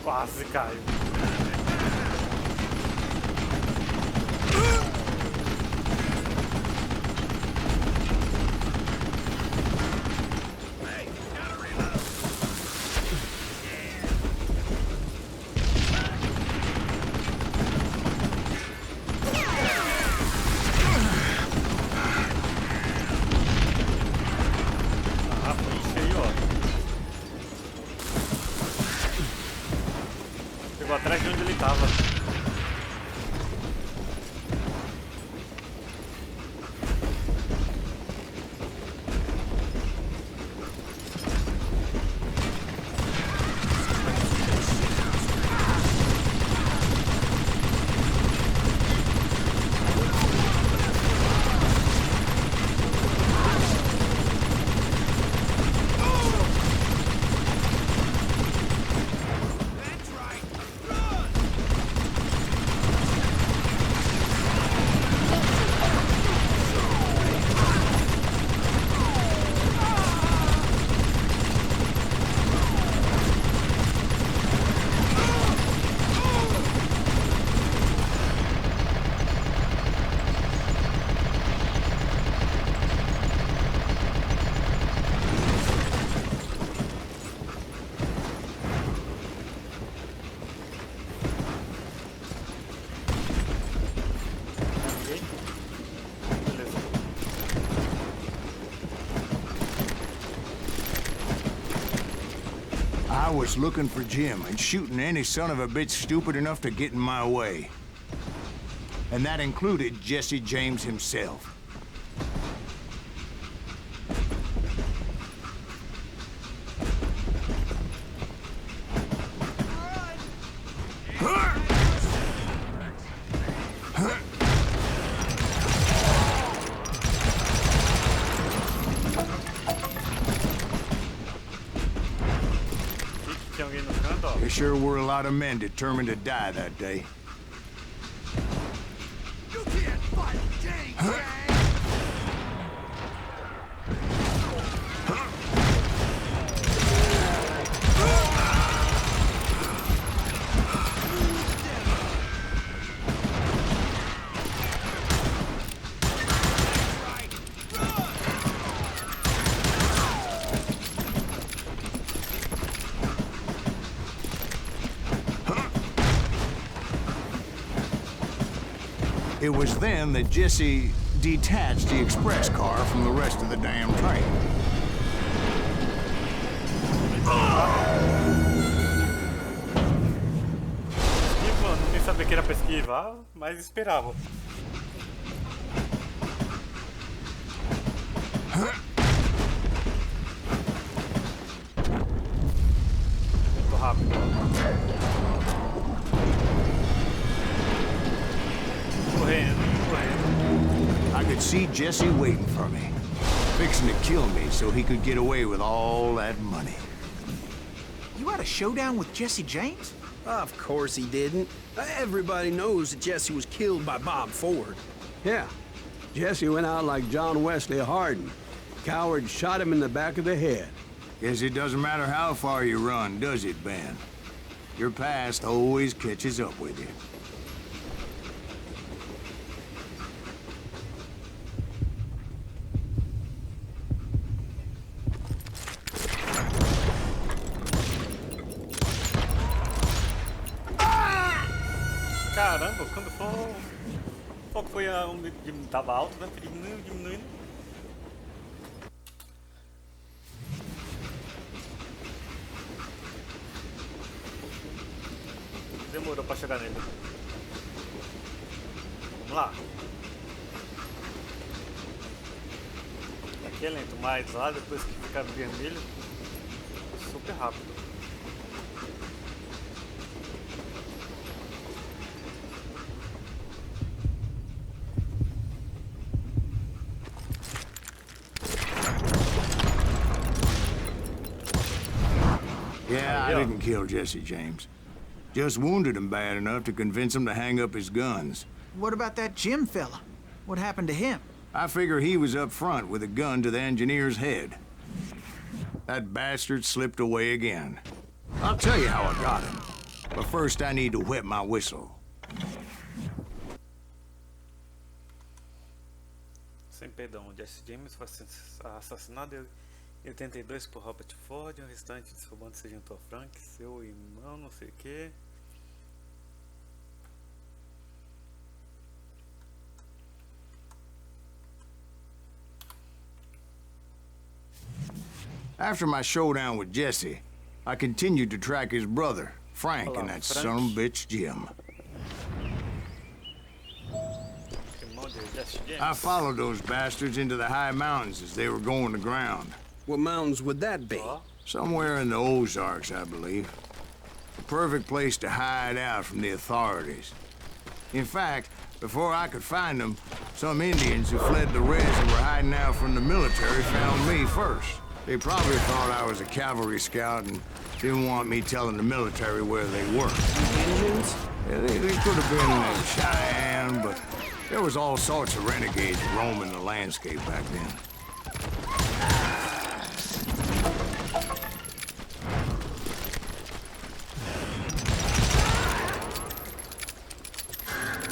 Quase caiu. Atrás de onde ele estava. I was looking for Jim and shooting any son of a bitch stupid enough to get in my way. And that included Jesse James himself. There sure were a lot of men determined to die that day. You can't fight James, It was then that Jesse detached the express car from the rest of the damn train. Esquivando, nem sabia que era pra esquivar, mas esperava. Muito rápido. Correndo. I could see Jesse waiting for me, fixing to kill me so he could get away with all that money. You had a showdown with Jesse James? Of course he didn't. Everybody knows that Jesse was killed by Bob Ford. Yeah, Jesse went out like John Wesley Hardin. Coward shot him in the back of the head. Guess it doesn't matter how far you run, does it, Ben? Your past always catches up with you. Caramba, quando for... Qual que foi a... Tava alto, né? Diminuindo. Demorou pra chegar nele. Vamos lá. Aqui é lento, mas lá depois que ficar vermelho, super rápido. Yeah, I didn't kill Jesse James. Just wounded him bad enough to convince him to hang up his guns. What about that Jim fella? What happened to him? I figure he was up front with a gun to the engineer's head. That bastard slipped away again. I'll tell you how I got him. But first I need to wet my whistle. Sem perdão, Jesse James foi assassinado em 82 por Robert Ford, o restante dos roubando se juntou a Frank, seu irmão, não sei o que. After my showdown with Jesse, I continued to track his brother, Frank, and that son of a bitch, Jim. I followed those bastards into the high mountains as they were going to ground. What mountains would that be? Somewhere in the Ozarks, I believe. The perfect place to hide out from the authorities. In fact, before I could find them, some Indians who fled the res and were hiding out from the military found me first. They probably thought I was a cavalry scout and didn't want me telling the military where they were. Indians? Yeah, they could have been Cheyenne, but there was all sorts of renegades roaming the landscape back then.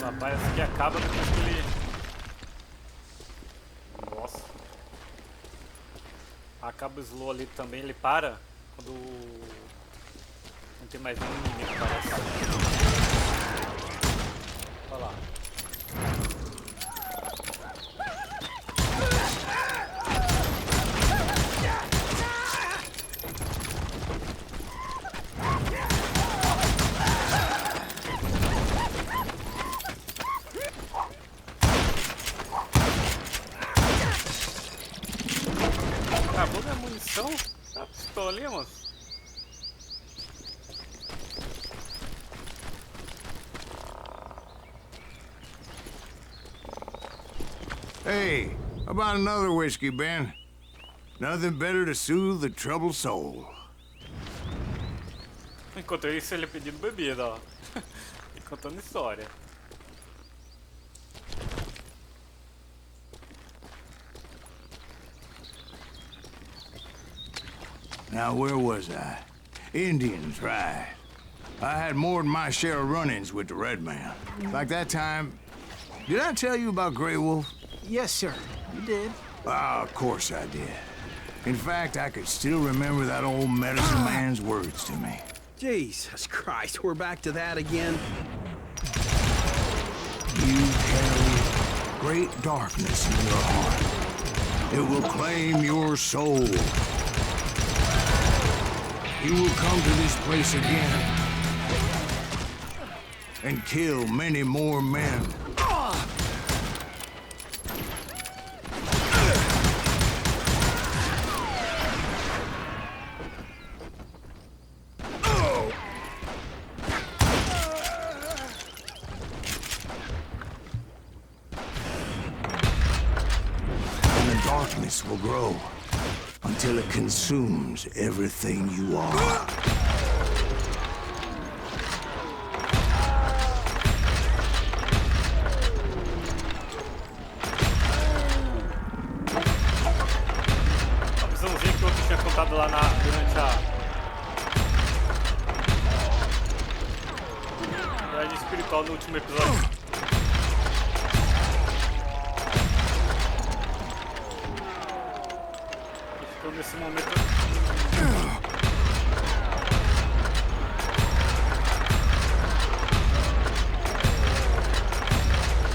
Rapaz, esse aqui acaba depois que ele... Nossa. Acaba o slow ali também, ele para quando não tem mais nenhum inimigo, parece. Olha lá. Acabou minha munição? Tá pistolinha, moço? Hey, how about another whiskey, Ben? Nothing better to soothe the troubled soul. Enquanto isso, ele pedindo bebida, ó. E contando história. Now, where was I? Indians, right. I had more than my share of run-ins with the Red Man. Like that time... Did I tell you about Grey Wolf? Yes, sir. You did. Ah, of course I did. In fact, I could still remember that old medicine man's words to me. Jesus Christ, we're back to that again? You carry great darkness in your heart. It will claim your soul. You will come to this place again and kill many more men. Darkness will grow until it consumes everything you are. A visãozinha que eu tinha contado lá durante a viagem espiritual no último episódio. Nesse momento.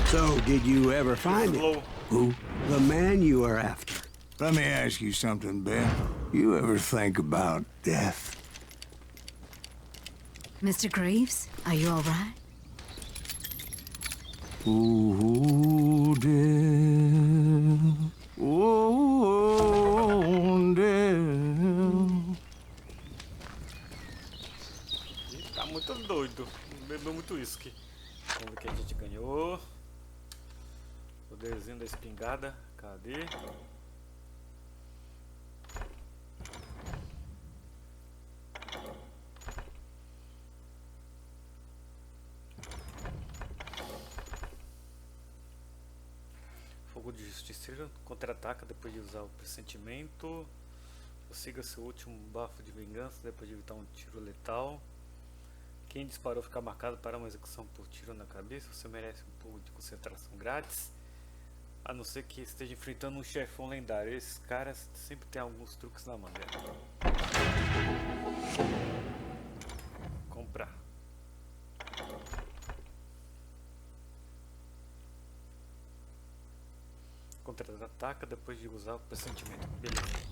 So, did you ever find it? Who? The man you are after. Let me ask you something, Ben. You ever think about death? Mr. Greaves, are you all right? Ooh, death. Oh, death. Tá muito doido. Bebeu muito uísque. Vamos ver o que a gente ganhou. Poderzinho da espingarda. Cadê? Fogo de justiceiro. Contra-ataca depois de usar o pressentimento. Consiga seu último bafo de vingança depois de evitar um tiro letal. Quem disparou fica marcado para uma execução por tiro na cabeça. Você merece um pouco de concentração grátis. A não ser que esteja enfrentando um chefão lendário. Esses caras sempre tem alguns truques na manga. Comprar. Contra-ataca depois de usar o pressentimento. Beleza.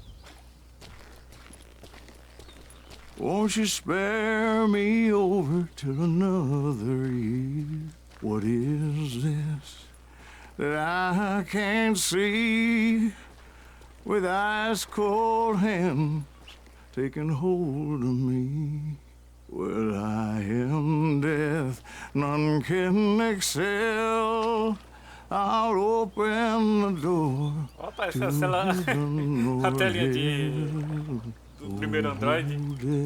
Won't you spare me over till another year? What is this that I can't see? With ice cold hands taking hold of me. Well, I am death, none can excel. I'll open the door. Ó, parece a telinha do primeiro Android.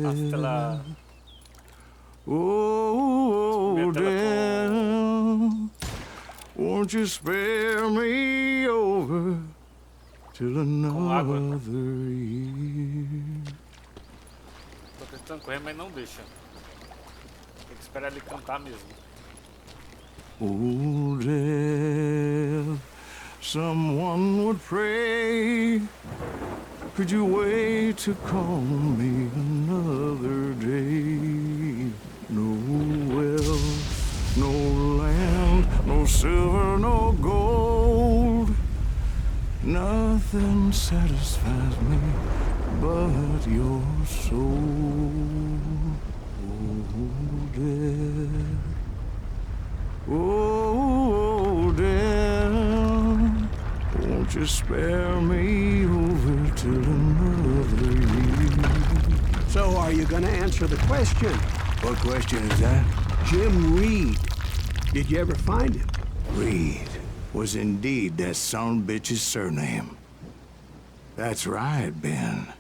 A tela. Oh, death, won't you spare me over till another year? Tô tentando correr, mas não deixa. Tem que esperar ele cantar mesmo. Oh, death, someone would pray. Could you wait to call me another day? No wealth, no land, no silver, no gold. Nothing satisfies me but your soul. Oh, death. Oh, death, won't you spare me over till another year? So, are you gonna answer the question? What question is that? Jim Reed. Did you ever find him? Reed was indeed that son bitch's surname. That's right, Ben.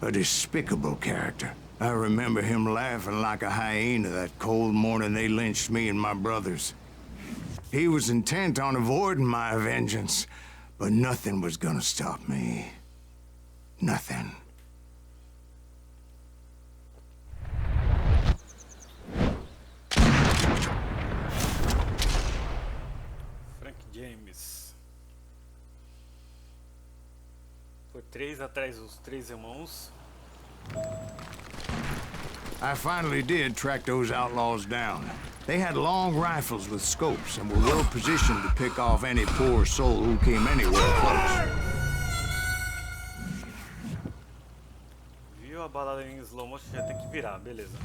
A despicable character. I remember him laughing like a hyena that cold morning they lynched me and my brothers. He was intent on avoiding my vengeance, but nothing was gonna stop me. Nothing. Frank James. Foi 3 atrás dos 3 irmãos. I finally did track those outlaws down. They had long rifles with scopes and were well positioned to pick off any poor soul who came anywhere close. Viu a balada em slow motion, já tem que virar, beleza.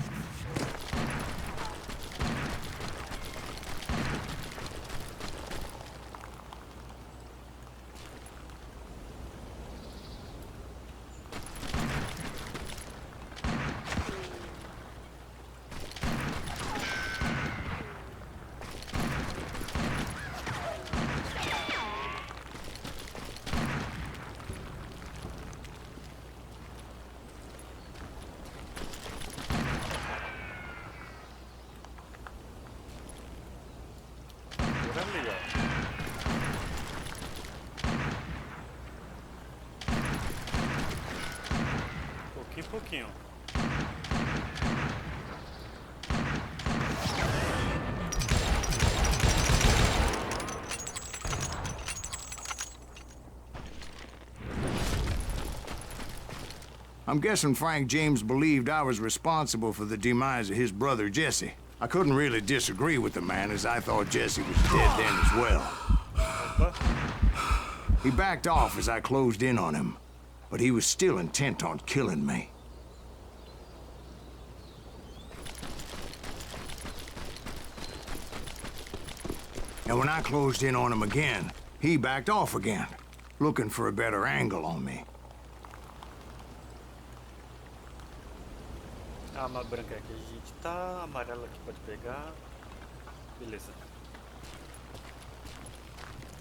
Pouquinho. I'm guessing Frank James believed I was responsible for the demise of his brother Jesse. I couldn't really disagree with the man, as I thought Jesse was dead then as well. He backed off as I closed in on him, but he was still intent on killing me. And when I closed in on him again, he backed off again, looking for a better angle on me. A arma branca aqui a gente tá, a amarela aqui pode pegar. Beleza.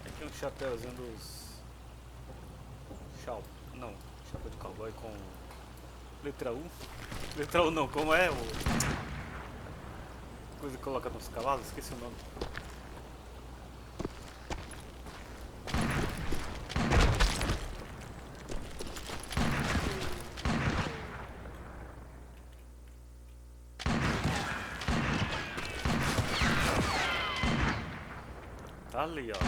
Aqui um chapéuzinho dos... Não, chapéu de cowboy com letra U. Letra U não, como é? Coisa que coloca nos cavalos, esqueci o nome. Tá ali, ó.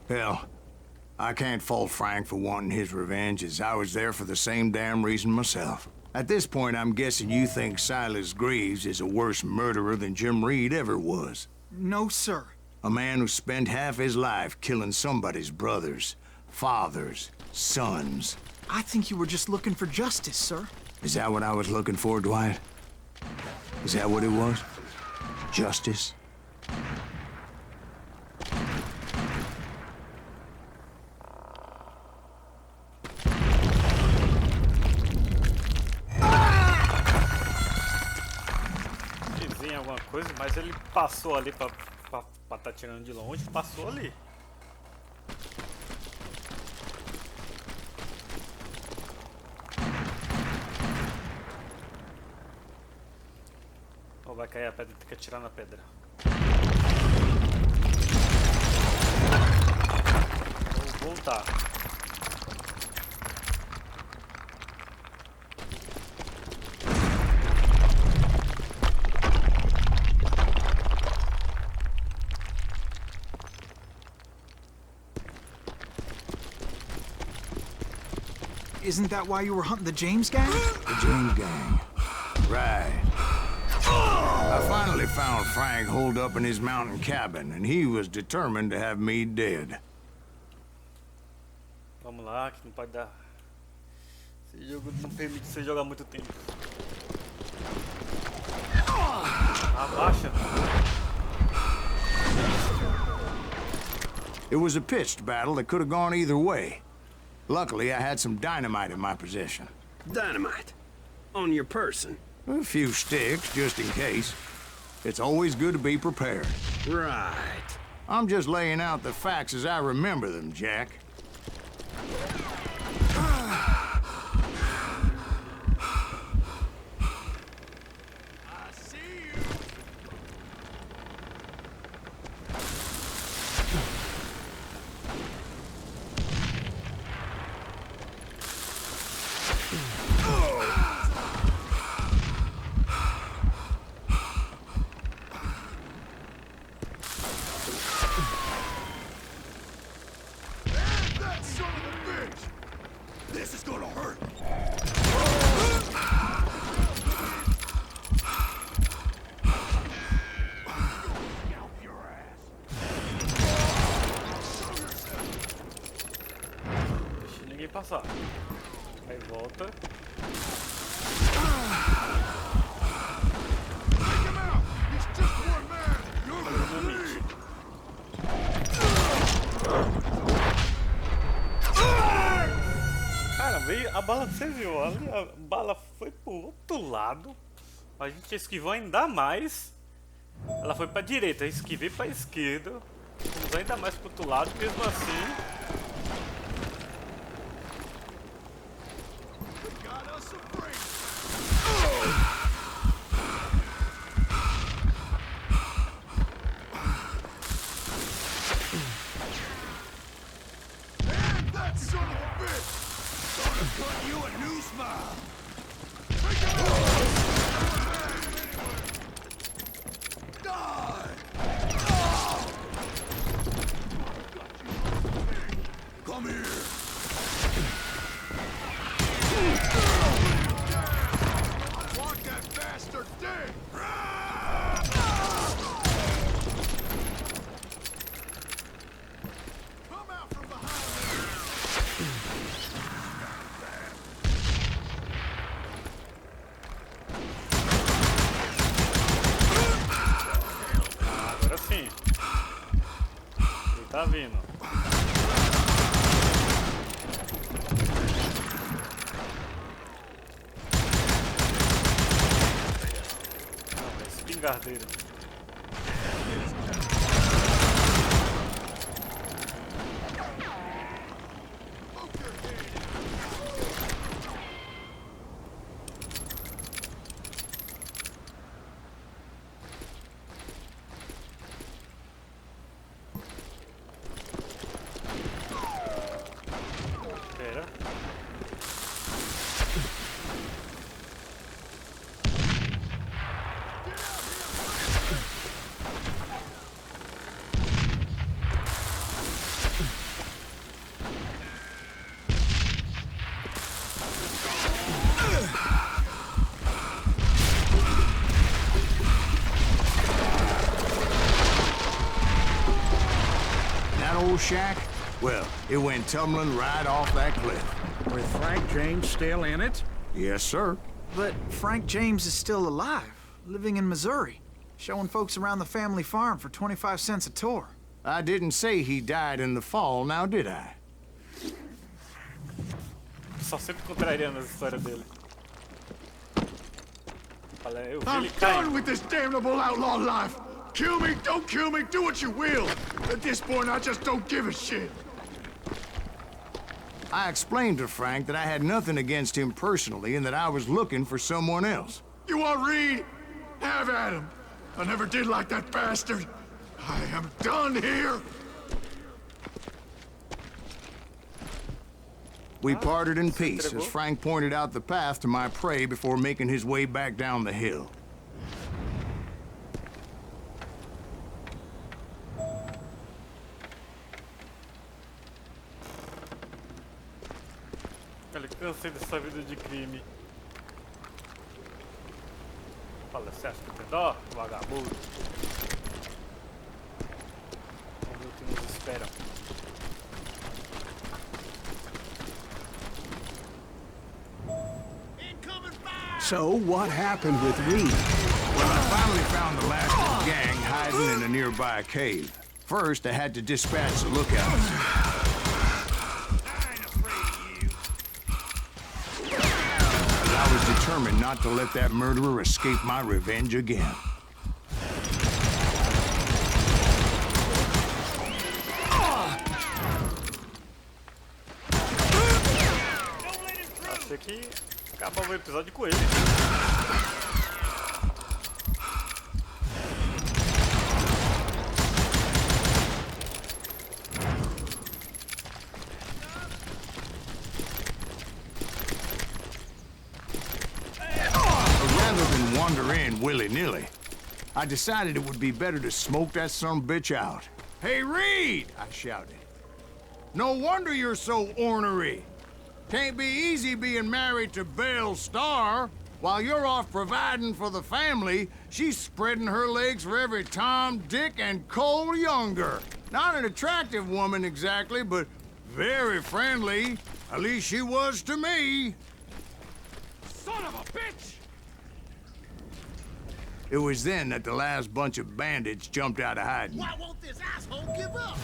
Hell, I can't fault Frank for wanting his revenge, as I was there for the same damn reason myself. At this point, I'm guessing you think Silas Greaves is a worse murderer than Jim Reed ever was. No, sir. A man who spent half his life killing somebody's brothers, fathers, sons. I think you were just looking for justice, sir. Is that what I was looking for, Dwight? Is that what it was? Justice? Alguma coisa, mas ele passou ali pra tá tirando de longe, passou ali. Oh, vai cair a pedra, tem que atirar na pedra. Vou voltar. Isn't that why you were hunting the James gang? The James gang. Right. I finally found Frank holed up in his mountain cabin, and he was determined to have me dead. Vamos lá, que não pode dar. Esse jogo não permite você jogar muito tempo. Abaixa. It was a pitched battle that could have gone either way. Luckily, I had some dynamite in my possession. Dynamite? On your person? A few sticks, just in case. It's always good to be prepared. Right. I'm just laying out the facts as I remember them, Jack. I see you. This is gonna hurt. Deixa ninguém passar. Aí volta. Take him out. He's just one man. You're the lead. Cara, veio a bala, você viu? A bala foi pro outro lado. A gente esquivou ainda mais. Ela foi pra direita, eu esquivei pra esquerda. Fomos ainda mais pro outro lado, mesmo assim. Got us a break. And that son of a bitch! Gonna put you a new smile. Take him out! Die! Come here! I want that bastard dead! Come out from behind me! Agora sim. Ele tá vindo. Não, é espingardeiro. Espera. That old shack? Well, it went tumbling right off that cliff. With Frank James still in it? Yes, sir. But Frank James is still alive, living in Missouri, showing folks around the family farm for 25 cents a tour. I didn't say he died in the fall, now did I? Só sempre contrariando as histórias dele. Olha, eu vi I'm ele done caindo. with this damnable outlaw life! Kill me, don't kill me, do what you will! At this point, I just don't give a shit! I explained to Frank that I had nothing against him personally and that I was looking for someone else. You want Reed? Have at him! I never did like that bastard! I am done here! We parted in peace entregou? as Frank pointed out the path to my prey before making his way back down the hill. Ele cansei dessa vida de crime. Fala, você acha que tem dó, vagabundo? Vamos ver o que nos espera. So, what happened with Reed? Well, I finally found the last of the gang hiding in a nearby cave. First, I had to dispatch the lookouts. I was determined not to let that murderer escape my revenge again. Achei que acabava o episódio com ele. Rather than wander in willy-nilly, I decided it would be better to smoke that sumbitch out. Hey, Reed! I shouted. No wonder you're so ornery. Can't be easy being married to Belle Starr. While you're off providing for the family, she's spreading her legs for every Tom, Dick, and Cole Younger. Not an attractive woman exactly, but very friendly. At least she was to me. Son of a bitch! It was then that the last bunch of bandits jumped out of hiding. Why won't this asshole give up?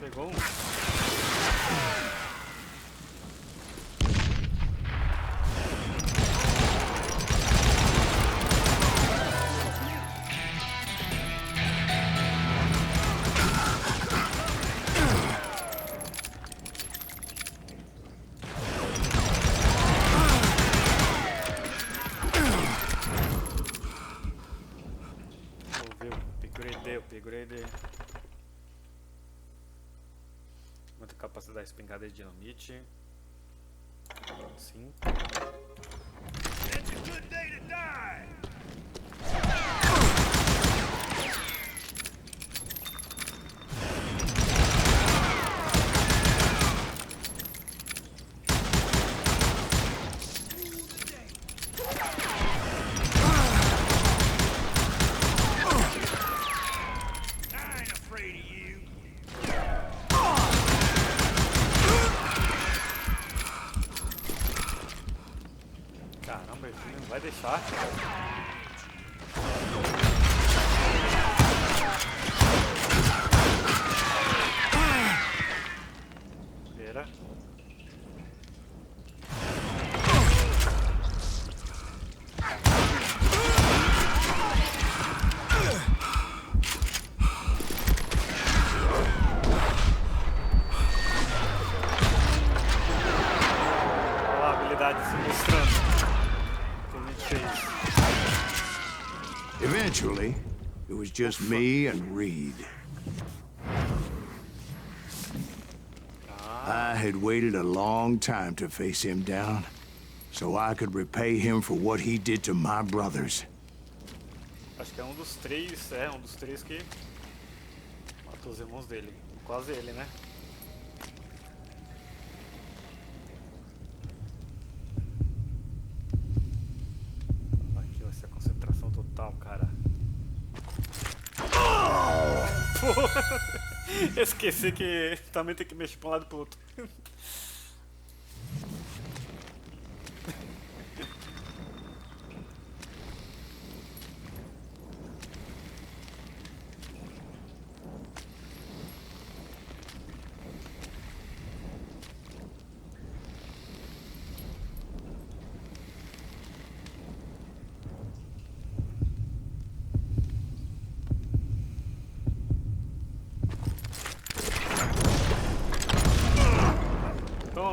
Pegou um. Upgrade. Muita capacidade da espingarda de dinamite. Sim. It's a good day to die. Caramba, ele não vai deixar. Espera. Olha a habilidade se mostrando. Eventually, it was just me and Reed. I had waited a long time to face him down, so I could repay him for what he did to my brothers. Acho que é um dos três que matou os irmãos dele. Quase ele, né? Aqui vai ser a concentração total, cara. Esqueci que também tem que mexer pra um lado e pro outro.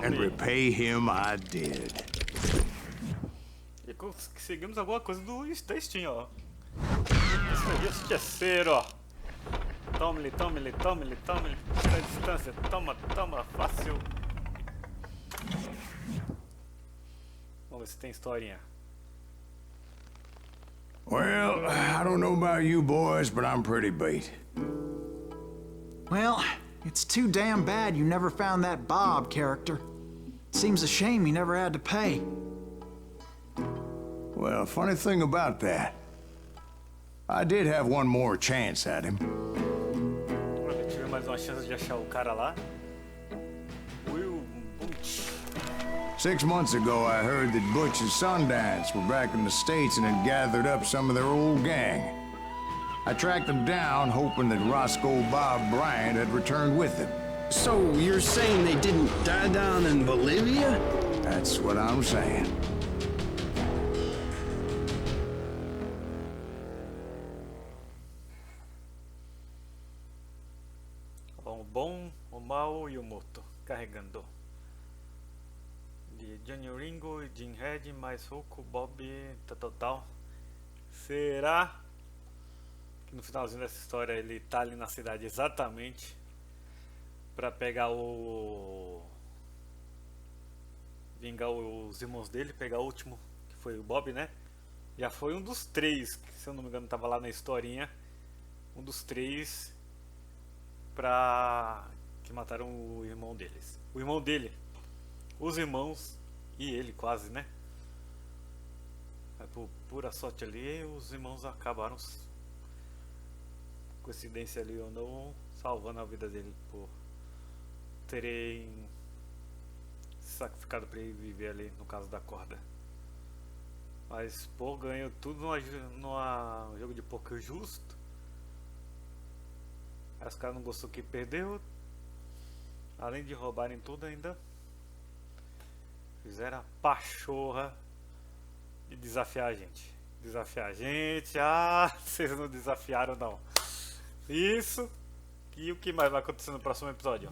And repay him I did. E conseguimos alguma coisa da Steam, ó. Isso aqui é cero, ó. Tome-lhe. Tira a distância. Toma, fácil. Vamos ver se tem historinha. Well, I don't know about you boys, but I'm pretty beat. Well, it's too damn bad you never found that Bob character. Seems a shame you never had to pay. Well, funny thing about that, I did have one more chance at him. Eu tive mais uma chance de achar o cara lá. Will Butch. 6 months ago, I heard that Butch and Sundance were back in the States and had gathered up some of their old gang. I tracked them down, hoping that Roscoe Bob Bryant had returned with them. So you're saying they didn't die down in Bolivia? That's what I'm saying. O bom, o mal e o morto. Carregando. De Johnny Ringo, Jim Red, mais Hulk, Bob, tal. Será que no finalzinho dessa história ele tá ali na cidade exatamente pra pegar o... vingar os irmãos dele, pegar o último, que foi o Bob, né? Já foi um dos 3, que se eu não me engano tava lá na historinha. Um dos 3 que mataram o irmão deles. O irmão dele, os irmãos e ele quase, né? Por pura sorte ali, os irmãos acabaram, coincidência ali ou não, salvando a vida dele por terem sacrificado para ele viver ali, no caso da corda. Mas pô, ganhou tudo numa jogo de poker justo. Aí os caras não gostou que perdeu. Além de roubarem tudo, ainda fizeram a pachorra de desafiar a gente. Desafiar a gente. Ah, vocês não desafiaram não. Isso. E o que mais vai acontecer no próximo episódio?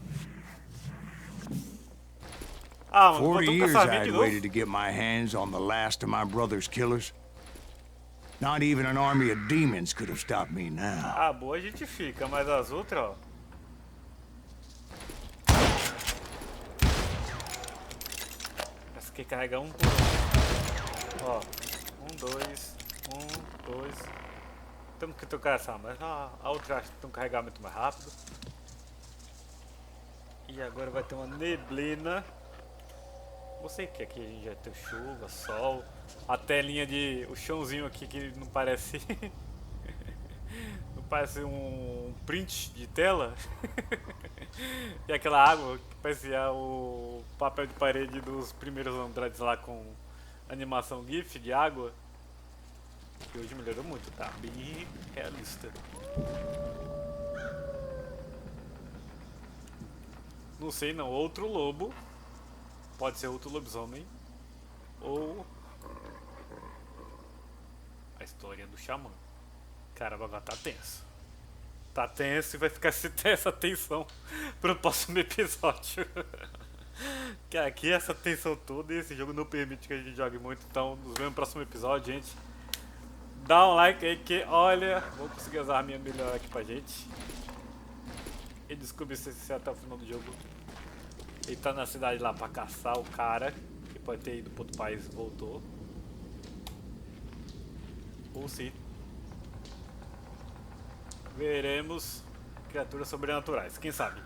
Ah, mano, 40 vou years caçar I'd vídeo de waited novo. to get my hands on the last of my brother's killers. Not even an army of demons could have stopped me now. Ah, boa a gente fica, mas as outras, ó. Essa aqui carrega um por um. Ó, 1, 2, 1, 2. Temos que trocar essa, mas a outra acho que tem um carregamento mais rápido. E agora vai ter uma neblina. Não sei o que aqui, a gente vai ter chuva, sol. A telinha de... o chãozinho aqui que não parece... não parece um print de tela. E aquela água que parecia o papel de parede dos primeiros Androids lá com animação GIF de água. Que hoje melhorou muito, tá bem realista. Não sei não, outro lobo. Pode ser outro lobisomem. Ou a história do xamã. Cara, vai tá tenso. Tá tenso e vai ficar essa tensão pro próximo episódio. Que aqui essa tensão toda e esse jogo não permite que a gente jogue muito. Então nos vemos no próximo episódio, gente. Dá um like aí que, olha, vou conseguir usar a minha melhor aqui pra gente. E descobrir se até o final do jogo ele tá na cidade lá pra caçar o cara, que pode ter ido pro outro país e voltou. Ou se veremos criaturas sobrenaturais, quem sabe?